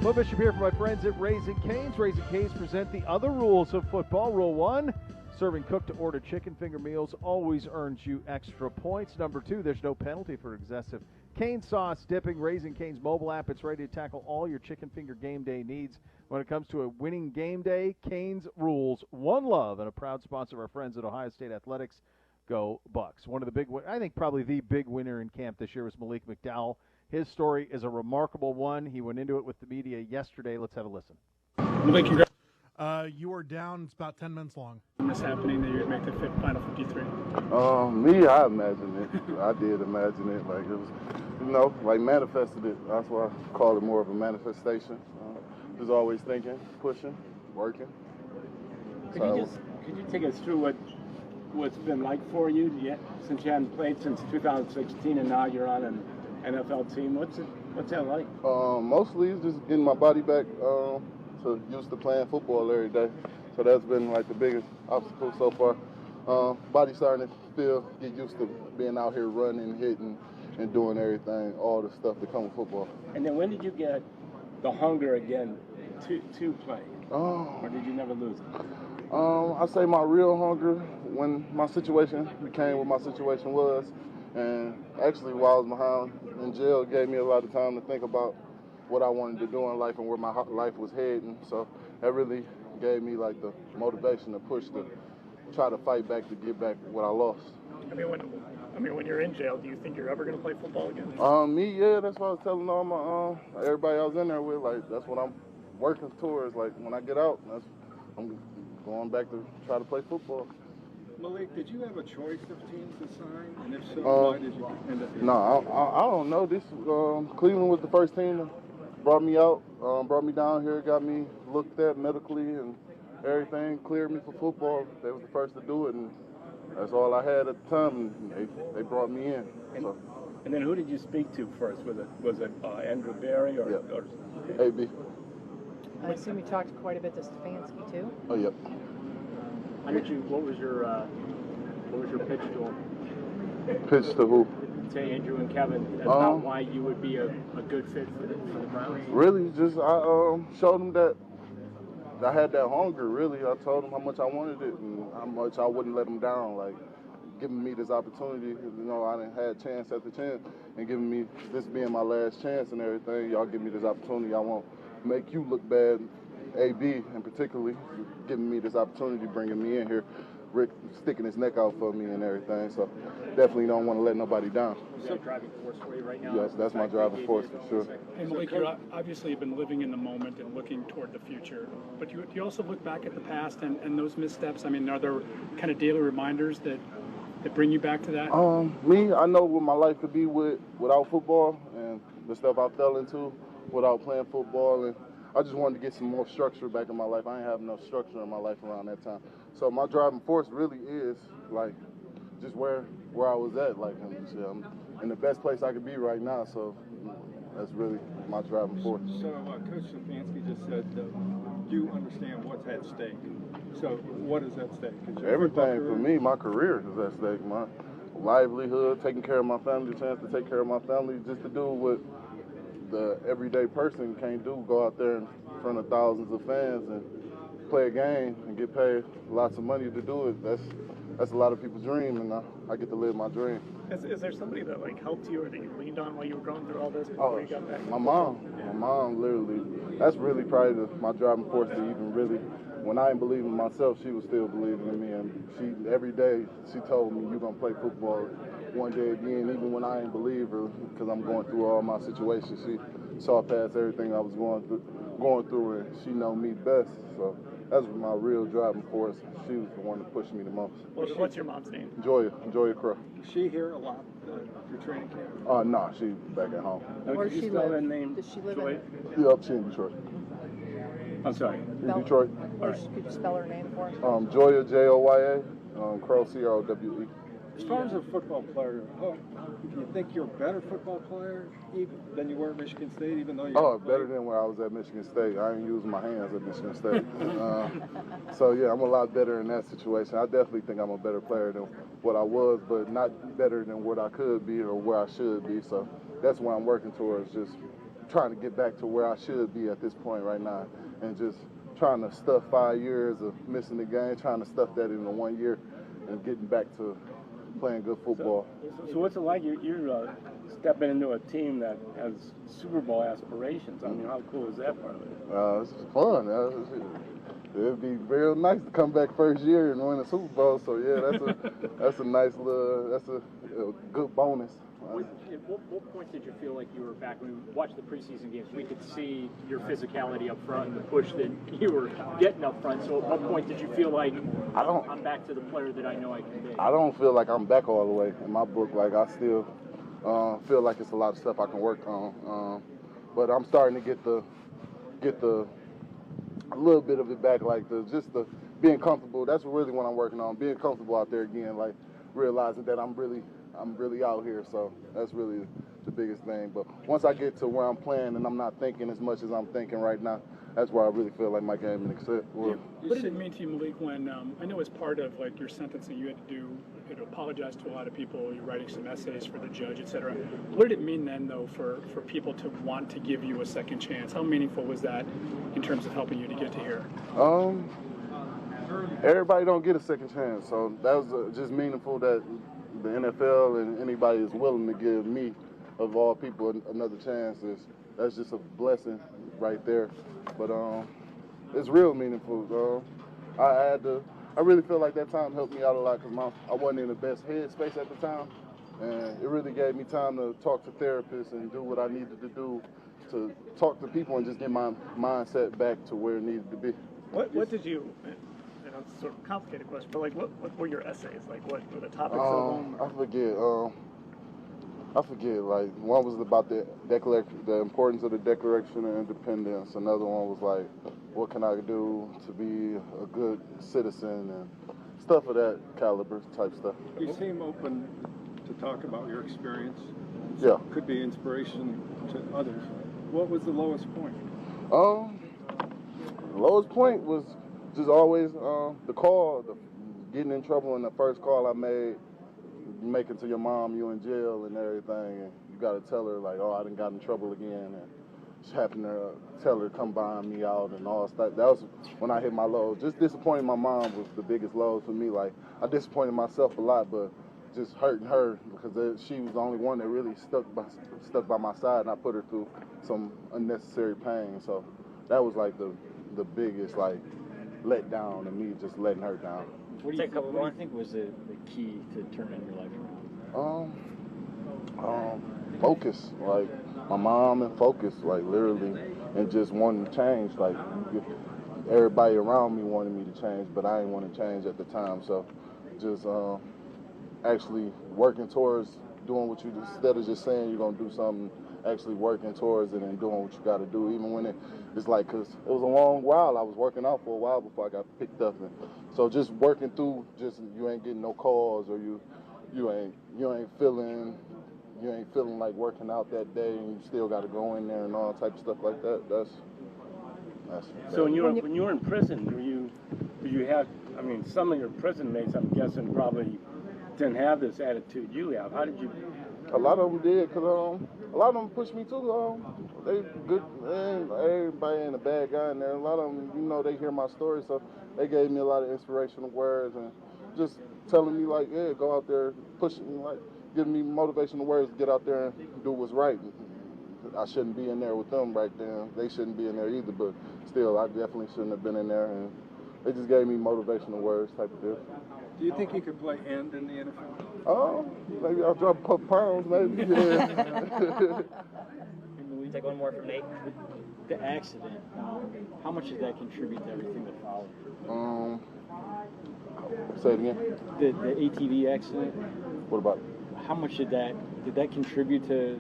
Beau Bishop here for my friends at Raising Cane's. Raising Cane's present the other rules of football. Rule 1, serving cooked-to-order chicken finger meals always earns you extra points. Number 2, there's no penalty for excessive cane sauce dipping. Raising Cane's mobile app, it's ready to tackle all your chicken finger game day needs. When it comes to a winning game day, Cane's rules. One love, and a proud sponsor of our friends at Ohio State Athletics. Go Bucks. One of the big, I think probably the big winner in camp this year was Malik Mcdowell. His story is a remarkable one. He went into it with the media yesterday. Let's have a listen. Malik, congrats. You are down. It's about 10 minutes long. This happening that you would make the final 53? Me, I imagined it. I did imagine it. Like, it was, like manifested it. That's why I call it more of a manifestation. Just always thinking, pushing, working. Could you take us through what's been like for you since you hadn't played since 2016 and now you're on an NFL team? What's that like? Mostly it's just getting my body back to used to playing football every day. So that's been like the biggest obstacle so far. Body starting to get used to being out here running, hitting, and doing everything, all the stuff that comes with football. And then when did you get the hunger again to play? Or did you never lose it? I say my real hunger when my situation became what my situation was. And actually, while I was behind in jail, it gave me a lot of time to think about what I wanted to do in life and where my life was heading. So that really gave me like the motivation to push to try to fight back to get back what I lost. When you're in jail, do you think you're ever going to play football again? Yeah, that's what I was telling all my everybody I was in there with. Like, that's what I'm working towards. Like, when I get out, I'm going back to try to play football. Malik, did you have a choice of teams to sign? And if so, why did you end up here? No, I don't know. This Cleveland was the first team that brought me out, brought me down here, got me looked at medically and everything, cleared me for football. They were the first to do it, and that's all I had at the time, and they brought me in. And then who did you speak to first? Was it Andrew Berry or AB? I assume you talked quite a bit to Stefanski too. Oh, yep. What was your pitch to him? Pitch to who? To Andrew and Kevin about why you would be a good fit for the Browns. Really, just I showed them that I had that hunger. Really, I told them how much I wanted it and how much I wouldn't let them down. Like, giving me this opportunity, I didn't have chance after chance, and giving me this being my last chance and everything. Y'all give me this opportunity. I won't make you look bad. AB, and particularly giving me this opportunity, bringing me in here, Rick sticking his neck out for me and everything. So definitely don't want to let nobody down. Is that a driving force for you right now? Yes, that's my driving force for sure. Hey, Malik, you obviously have been living in the moment and looking toward the future, but do you also look back at the past and those missteps? I mean, are there kind of daily reminders that bring you back to that? Me, I know what my life could be without football and the stuff I fell into without playing football, and I just wanted to get some more structure back in my life. I ain't have enough structure in my life around that time. So my driving force really is like just where I was at. Like, I'm in the best place I could be right now. So that's really my driving force. So Coach Stefanski just said you understand what's at stake. So what is at stake? Everything for me. My career is at stake. My livelihood, taking care of my family, the chance to take care of my family, just to do what the everyday person can't do, go out there in front of thousands of fans and play a game and get paid lots of money to do it. That's a lot of people's dream, and I get to live my dream. Is there somebody that helped you or that you leaned on while you were going through all this before you got back? My mom. My mom, literally. That's really probably my driving force to even really. When I didn't believe in myself, she was still believing in me, and every day she told me, "You're gonna play football one day again," even when I didn't believe her, because I'm going through all my situations. She saw past everything I was going through, and she know me best. So that's my real driving force. She was the one that pushed me the most. What's your mom's name? Joya Crow. Is she here a lot for training camp? No, she's back at home. Where does she live? Does she live in? Yep, she's in Detroit. I'm sorry. In Detroit. Could you spell her name for us? Joya, Joya, Crow, Crowe. As far as a football player, do you think you're a better football player than you were at Michigan State, even though you better than when I was at Michigan State. I ain't using my hands at Michigan State. So, yeah, I'm a lot better in that situation. I definitely think I'm a better player than what I was, but not better than what I could be or where I should be. So that's what I'm working towards, just trying to get back to where I should be at this point right now, and just trying to stuff 5 years of missing the game, trying to stuff that into 1 year, and getting back to playing good football. So what's it like? You're stepping into a team that has Super Bowl aspirations. I mean, how cool is that part of it? It's fun. It'd be real nice to come back first year and win a Super Bowl. So yeah, that's a nice little, that's a good bonus. At what point did you feel like you were back? When we watched the preseason games, we could see your physicality up front and the push that you were getting up front. So at what point did you feel like I'm back to the player that I know I can be? I don't feel like I'm back all the way in my book. Like I still feel like it's a lot of stuff I can work on. But I'm starting to get the a little bit of it back, like just the being comfortable. That's really what I'm working on, being comfortable out there again, like realizing that I'm really out here. So that's really the biggest thing. But once I get to where I'm playing and I'm not thinking as much as I'm thinking right now, that's where I really feel like my game is accept. What did it mean to you, Malik, when I know as part of like your sentencing, you had to apologize to a lot of people. You're writing some essays for the judge, etc. What did it mean then, though, for people to want to give you a second chance? How meaningful was that in terms of helping you to get to here? Everybody don't get a second chance, so that was just meaningful that the NFL and anybody is willing to give me, of all people, another chance. That's just a blessing right there. But it's real meaningful. I really feel like that time helped me out a lot because I wasn't in the best headspace at the time, and it really gave me time to talk to therapists and do what I needed to do to talk to people and just get my mindset back to where it needed to be. What did you? It's sort of a complicated question, but like, what were your essays? Like, what were the topics of them? I forget. Like, one was about the importance of the Declaration of Independence. Another one was like, what can I do to be a good citizen and stuff of that caliber type stuff. You seem open to talk about your experience. Yeah. Could be inspiration to others. What was the lowest point? The lowest point was just always the call, getting in trouble in the first call I made, making to your mom you in jail and everything, and you got to tell her like, oh, I done got in trouble again, and just happened to tell her to come buy me out and all stuff. That was when I hit my low. Just disappointing my mom was the biggest low for me. Like, I disappointed myself a lot, but just hurting her because she was the only one that really stuck by my side, and I put her through some unnecessary pain. So that was like the biggest like let down, and me just letting her down. What do you think was the key to turning your life around? Focus, like my mom, and focus, like literally, and just wanting to change. Like everybody around me wanted me to change, but I didn't want to change at the time. So just actually working towards doing what you do, instead of just saying you're gonna do something, actually working towards it and doing what you got to do, even when it's like, because it was a long while. I was working out for a while before I got picked up, and so just working through, just you ain't getting no calls, or you ain't feeling like working out that day, and you still got to go in there and all type of stuff like that. That's so when you were in prison, did you have? I mean, some of your prison mates, I'm guessing, probably didn't have this attitude you have. How did you? A lot of them did, because a lot of them pushed me too. They good, man. Everybody ain't a bad guy in there. A lot of them, they hear my story, so they gave me a lot of inspirational words and just telling me, like, yeah, go out there, pushing me, like, giving me motivational words to get out there and do what's right. I shouldn't be in there with them right then. They shouldn't be in there either, but still, I definitely shouldn't have been in there. And they just gave me motivational words type of deal. Do you think you could play end in the NFL? Maybe I'll drop a couple pounds, maybe. Yeah. Take one more from Nate. The accident, how much did that contribute to everything that followed? Say it again. The ATV accident. What about it? How much did that contribute to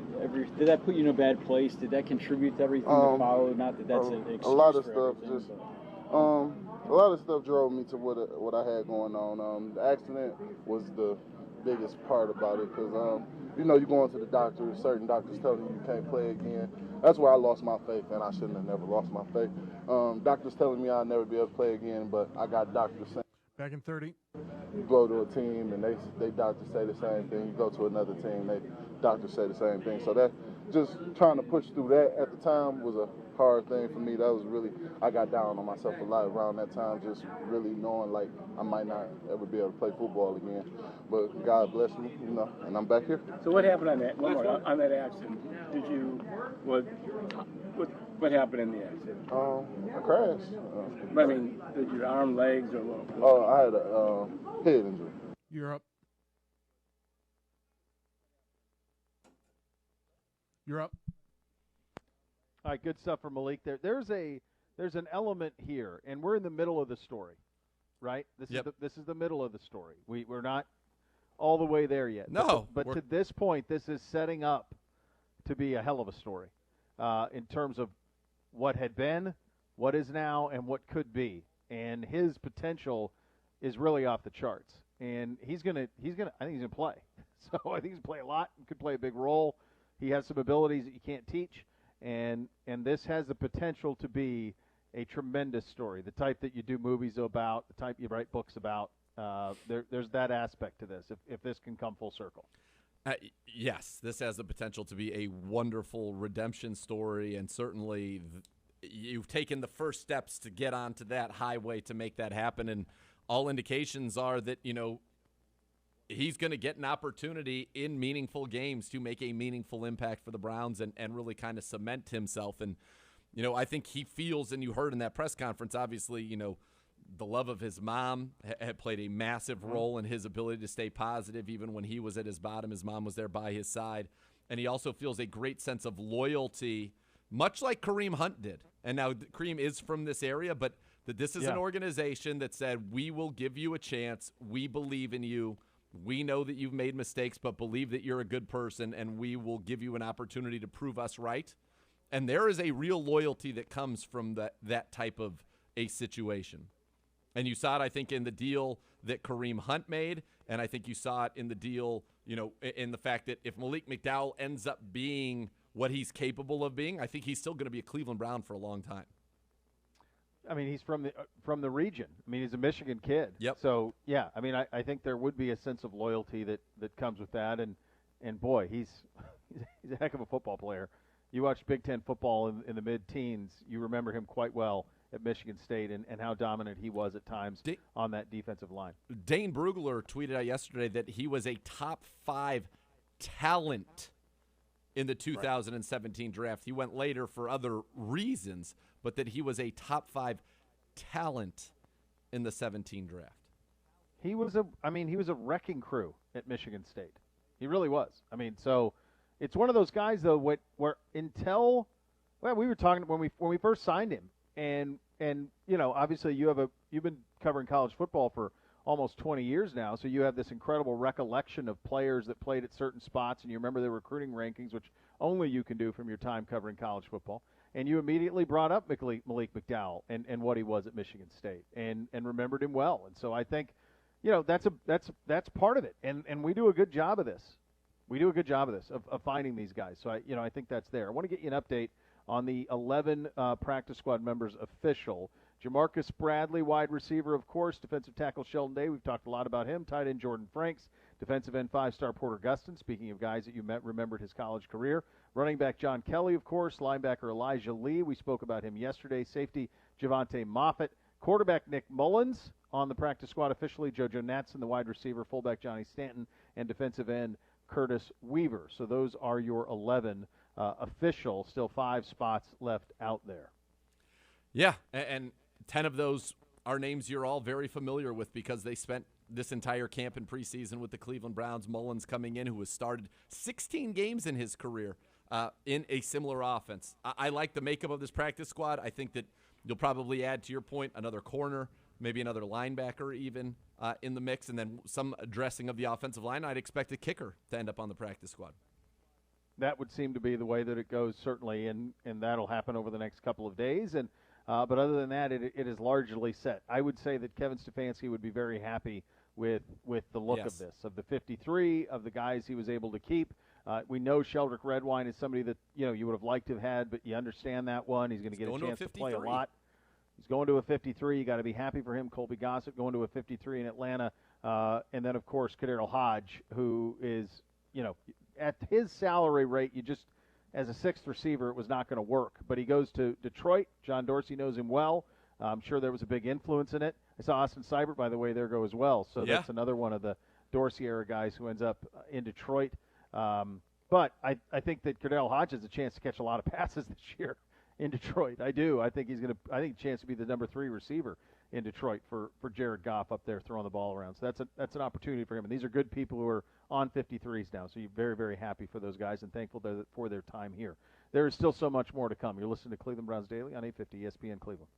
did that put you in a bad place? Did that contribute to everything that followed? Not that that's an excuse a lot of for stuff just a lot of stuff drove me to what I had going on. The accident was the biggest part about it, because you going to the doctor, certain doctors telling you can't play again. That's where I lost my faith, and I shouldn't have never lost my faith. Doctors telling me I'll never be able to play again, but I got doctors saying. Back in 30. You go to a team and they doctors say the same thing. You go to another team, they doctors say the same thing. So just trying to push through that at the time was a hard thing for me. That was really, I got down on myself a lot around that time, just really knowing like I might not ever be able to play football again. But God bless me, you know, and I'm back here. So what happened on that? On that accident? Did you what happened in the accident? I crashed. I mean, did your arm, legs, or what? Oh, I had a head injury. You're up. You're up. All right, good stuff from Malik there. There's an element here, and we're in the middle of the story, right? This is the middle of the story. We're not all the way there yet. No. But to this point, this is setting up to be a hell of a story in terms of what had been, what is now, and what could be. And his potential is really off the charts. And I think he's gonna play. So I think he's gonna play a lot. He could play a big role. He has some abilities that you can't teach, and this has the potential to be a tremendous story, the type that you do movies about, the type you write books about. There's that aspect to this, if this can come full circle. Yes, this has the potential to be a wonderful redemption story, and certainly you've taken the first steps to get onto that highway to make that happen, and all indications are that, you know, he's going to get an opportunity in meaningful games to make a meaningful impact for the Browns and really kind of cement himself. And, you know, I think he feels, and you heard in that press conference, obviously, you know, the love of his mom had played a massive role in his ability to stay positive. Even when he was at his bottom, his mom was there by his side. And he also feels a great sense of loyalty, much like Kareem Hunt did. And now Kareem is from this area, but that this is an organization that said, we will give you a chance. We believe in you. We know that you've made mistakes, but believe that you're a good person, and we will give you an opportunity to prove us right. And there is a real loyalty that comes from that type of a situation. And you saw it, I think, in the deal that Kareem Hunt made, and I think you saw it in the deal, you know, in the fact that if Malik McDowell ends up being what he's capable of being, I think he's still going to be a Cleveland Brown for a long time. I mean, he's from the region. I mean, he's a Michigan kid. Yep. So, yeah, I mean, I think there would be a sense of loyalty that comes with that. And boy, he's a heck of a football player. You watch Big Ten football in the mid-teens, you remember him quite well at Michigan State and how dominant he was at times on that defensive line. Dane Brugler tweeted out yesterday that he was a top 5 talent in the 2017 draft. He went later for other reasons, but that he was a top 5 talent in the 17 draft. He was a wrecking crew at Michigan State. He really was. I mean, so it's one of those guys though where we were talking when we first signed him, and you know, obviously you've been covering college football for almost 20 years now, so you have this incredible recollection of players that played at certain spots, and you remember the recruiting rankings, which only you can do from your time covering college football. And you immediately brought up Malik McDowell and what he was at Michigan State and remembered him well. And so I think, you know, that's part of it. And we do a good job of this. We do a good job of this, of finding these guys. So I think that's there. I want to get you an update on the 11 practice squad members official. Jamarcus Bradley, wide receiver, of course. Defensive tackle Sheldon Day. We've talked a lot about him. Tight end Jordan Franks. Defensive end 5-star Porter Gustin. Speaking of guys that you remembered his college career. Running back John Kelly, of course. Linebacker Elijah Lee. We spoke about him yesterday. Safety Javante Moffitt. Quarterback Nick Mullins on the practice squad officially. JoJo Natson, the wide receiver. Fullback Johnny Stanton. And defensive end Curtis Weaver. So those are your 11 official. Still 5 spots left out there. Yeah, and 10 of those are names you're all very familiar with because they spent this entire camp in preseason with the Cleveland Browns. Mullins coming in, who has started 16 games in his career in a similar offense. I like the makeup of this practice squad. I think that you'll probably add, to your point, another corner, maybe another linebacker even in the mix, and then some addressing of the offensive line. I'd expect a kicker to end up on the practice squad. That would seem to be the way that it goes, certainly, and that'll happen over the next couple of days. And but other than that, it is largely set. I would say that Kevin Stefanski would be very happy with the look of this, of the 53, of the guys he was able to keep. We know Sheldrick Redwine is somebody that, you know, you would have liked to have had, but you understand that one. He's going to get a chance to play a lot. He's going to a 53. You got to be happy for him. Colby Gossett going to a 53 in Atlanta. And then, of course, Kadarius Hodge, who is, you know, at his salary rate, as a sixth receiver, it was not going to work. But he goes to Detroit. John Dorsey knows him well. I'm sure there was a big influence in it. I saw Austin Seibert, by the way, there go as well. So that's another one of the Dorsey-era guys who ends up in Detroit. But I think that Cordell Hodge has a chance to catch a lot of passes this year in Detroit. I do. I think I think a chance to be the number 3 receiver in Detroit for Jared Goff up there throwing the ball around. So that's an opportunity for him. And these are good people who are on 53s now. So you're very, very happy for those guys and thankful for their time here. There is still so much more to come. You're listening to Cleveland Browns Daily on 850 ESPN Cleveland.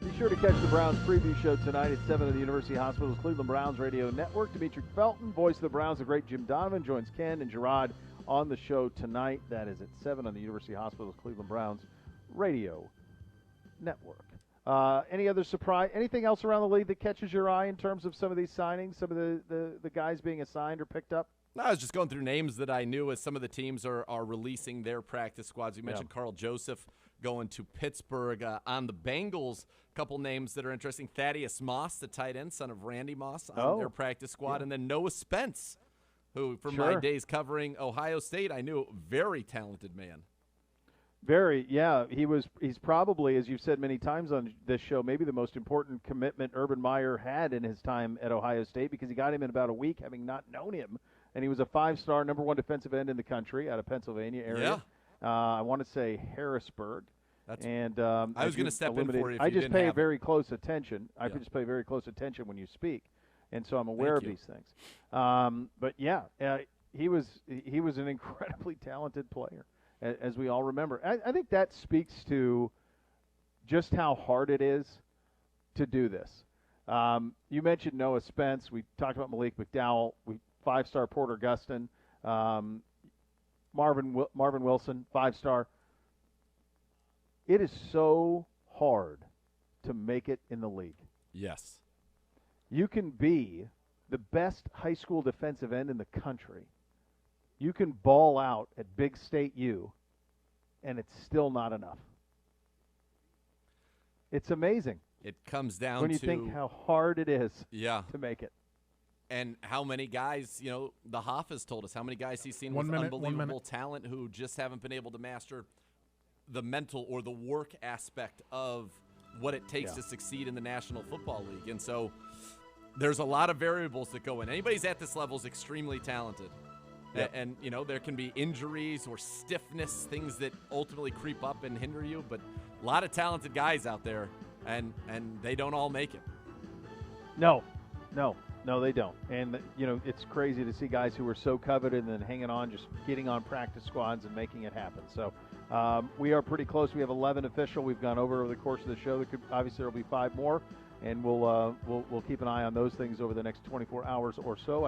Be sure to catch the Browns preview show tonight at 7 on the University Hospital's Cleveland Browns Radio Network. Dimitri Felton, voice of the Browns, the great Jim Donovan, joins Ken and Gerard on the show tonight. That is at 7 on the University Hospital's Cleveland Browns Radio Network. Any other surprise? Anything else around the league that catches your eye in terms of some of these signings, some of the guys being assigned or picked up? I was just going through names that I knew as some of the teams are releasing their practice squads. You mentioned Carl Joseph going to Pittsburgh. On the Bengals, a couple names that are interesting. Thaddeus Moss, the tight end, son of Randy Moss, on their practice squad. And then Noah Spence, who from my days covering Ohio State, I knew, very talented man. Very, yeah. He's probably, as you've said many times on this show, maybe the most important commitment Urban Meyer had in his time at Ohio State, because he got him in about a week, having not known him. And he was a 5-star, number 1 defensive end in the country out of Pennsylvania area. Yeah. I want to say Harrisburg. And I was going to step in for you if I you just didn't pay have very close attention. I Yeah. just pay very close attention when you speak, and so I'm aware Thank of you. these things. But yeah, he was an incredibly talented player, as we all remember. I think that speaks to just how hard it is to do this. You mentioned Noah Spence. We talked about Malik McDowell. 5-star Porter Gustin. Marvin Wilson, 5-star. It is so hard to make it in the league. Yes. You can be the best high school defensive end in the country. You can ball out at Big State U, and it's still not enough. It's amazing. It comes down when you to think how hard it is to make it. And how many guys, the Hoff has told us, how many guys he's seen 1 with minute, unbelievable talent who just haven't been able to master the mental or the work aspect of what it takes to succeed in the National Football League. And so there's a lot of variables that go in. Anybody's at this level is extremely talented. Yep. And, there can be injuries or stiffness, things that ultimately creep up and hinder you. But a lot of talented guys out there, and they don't all make it. No, they don't. And, it's crazy to see guys who are so coveted and then hanging on, just getting on practice squads and making it happen. So we are pretty close. We have 11 official. We've gone over the course of the show. Obviously, there will be 5 more, and we'll keep an eye on those things over the next 24 hours or so.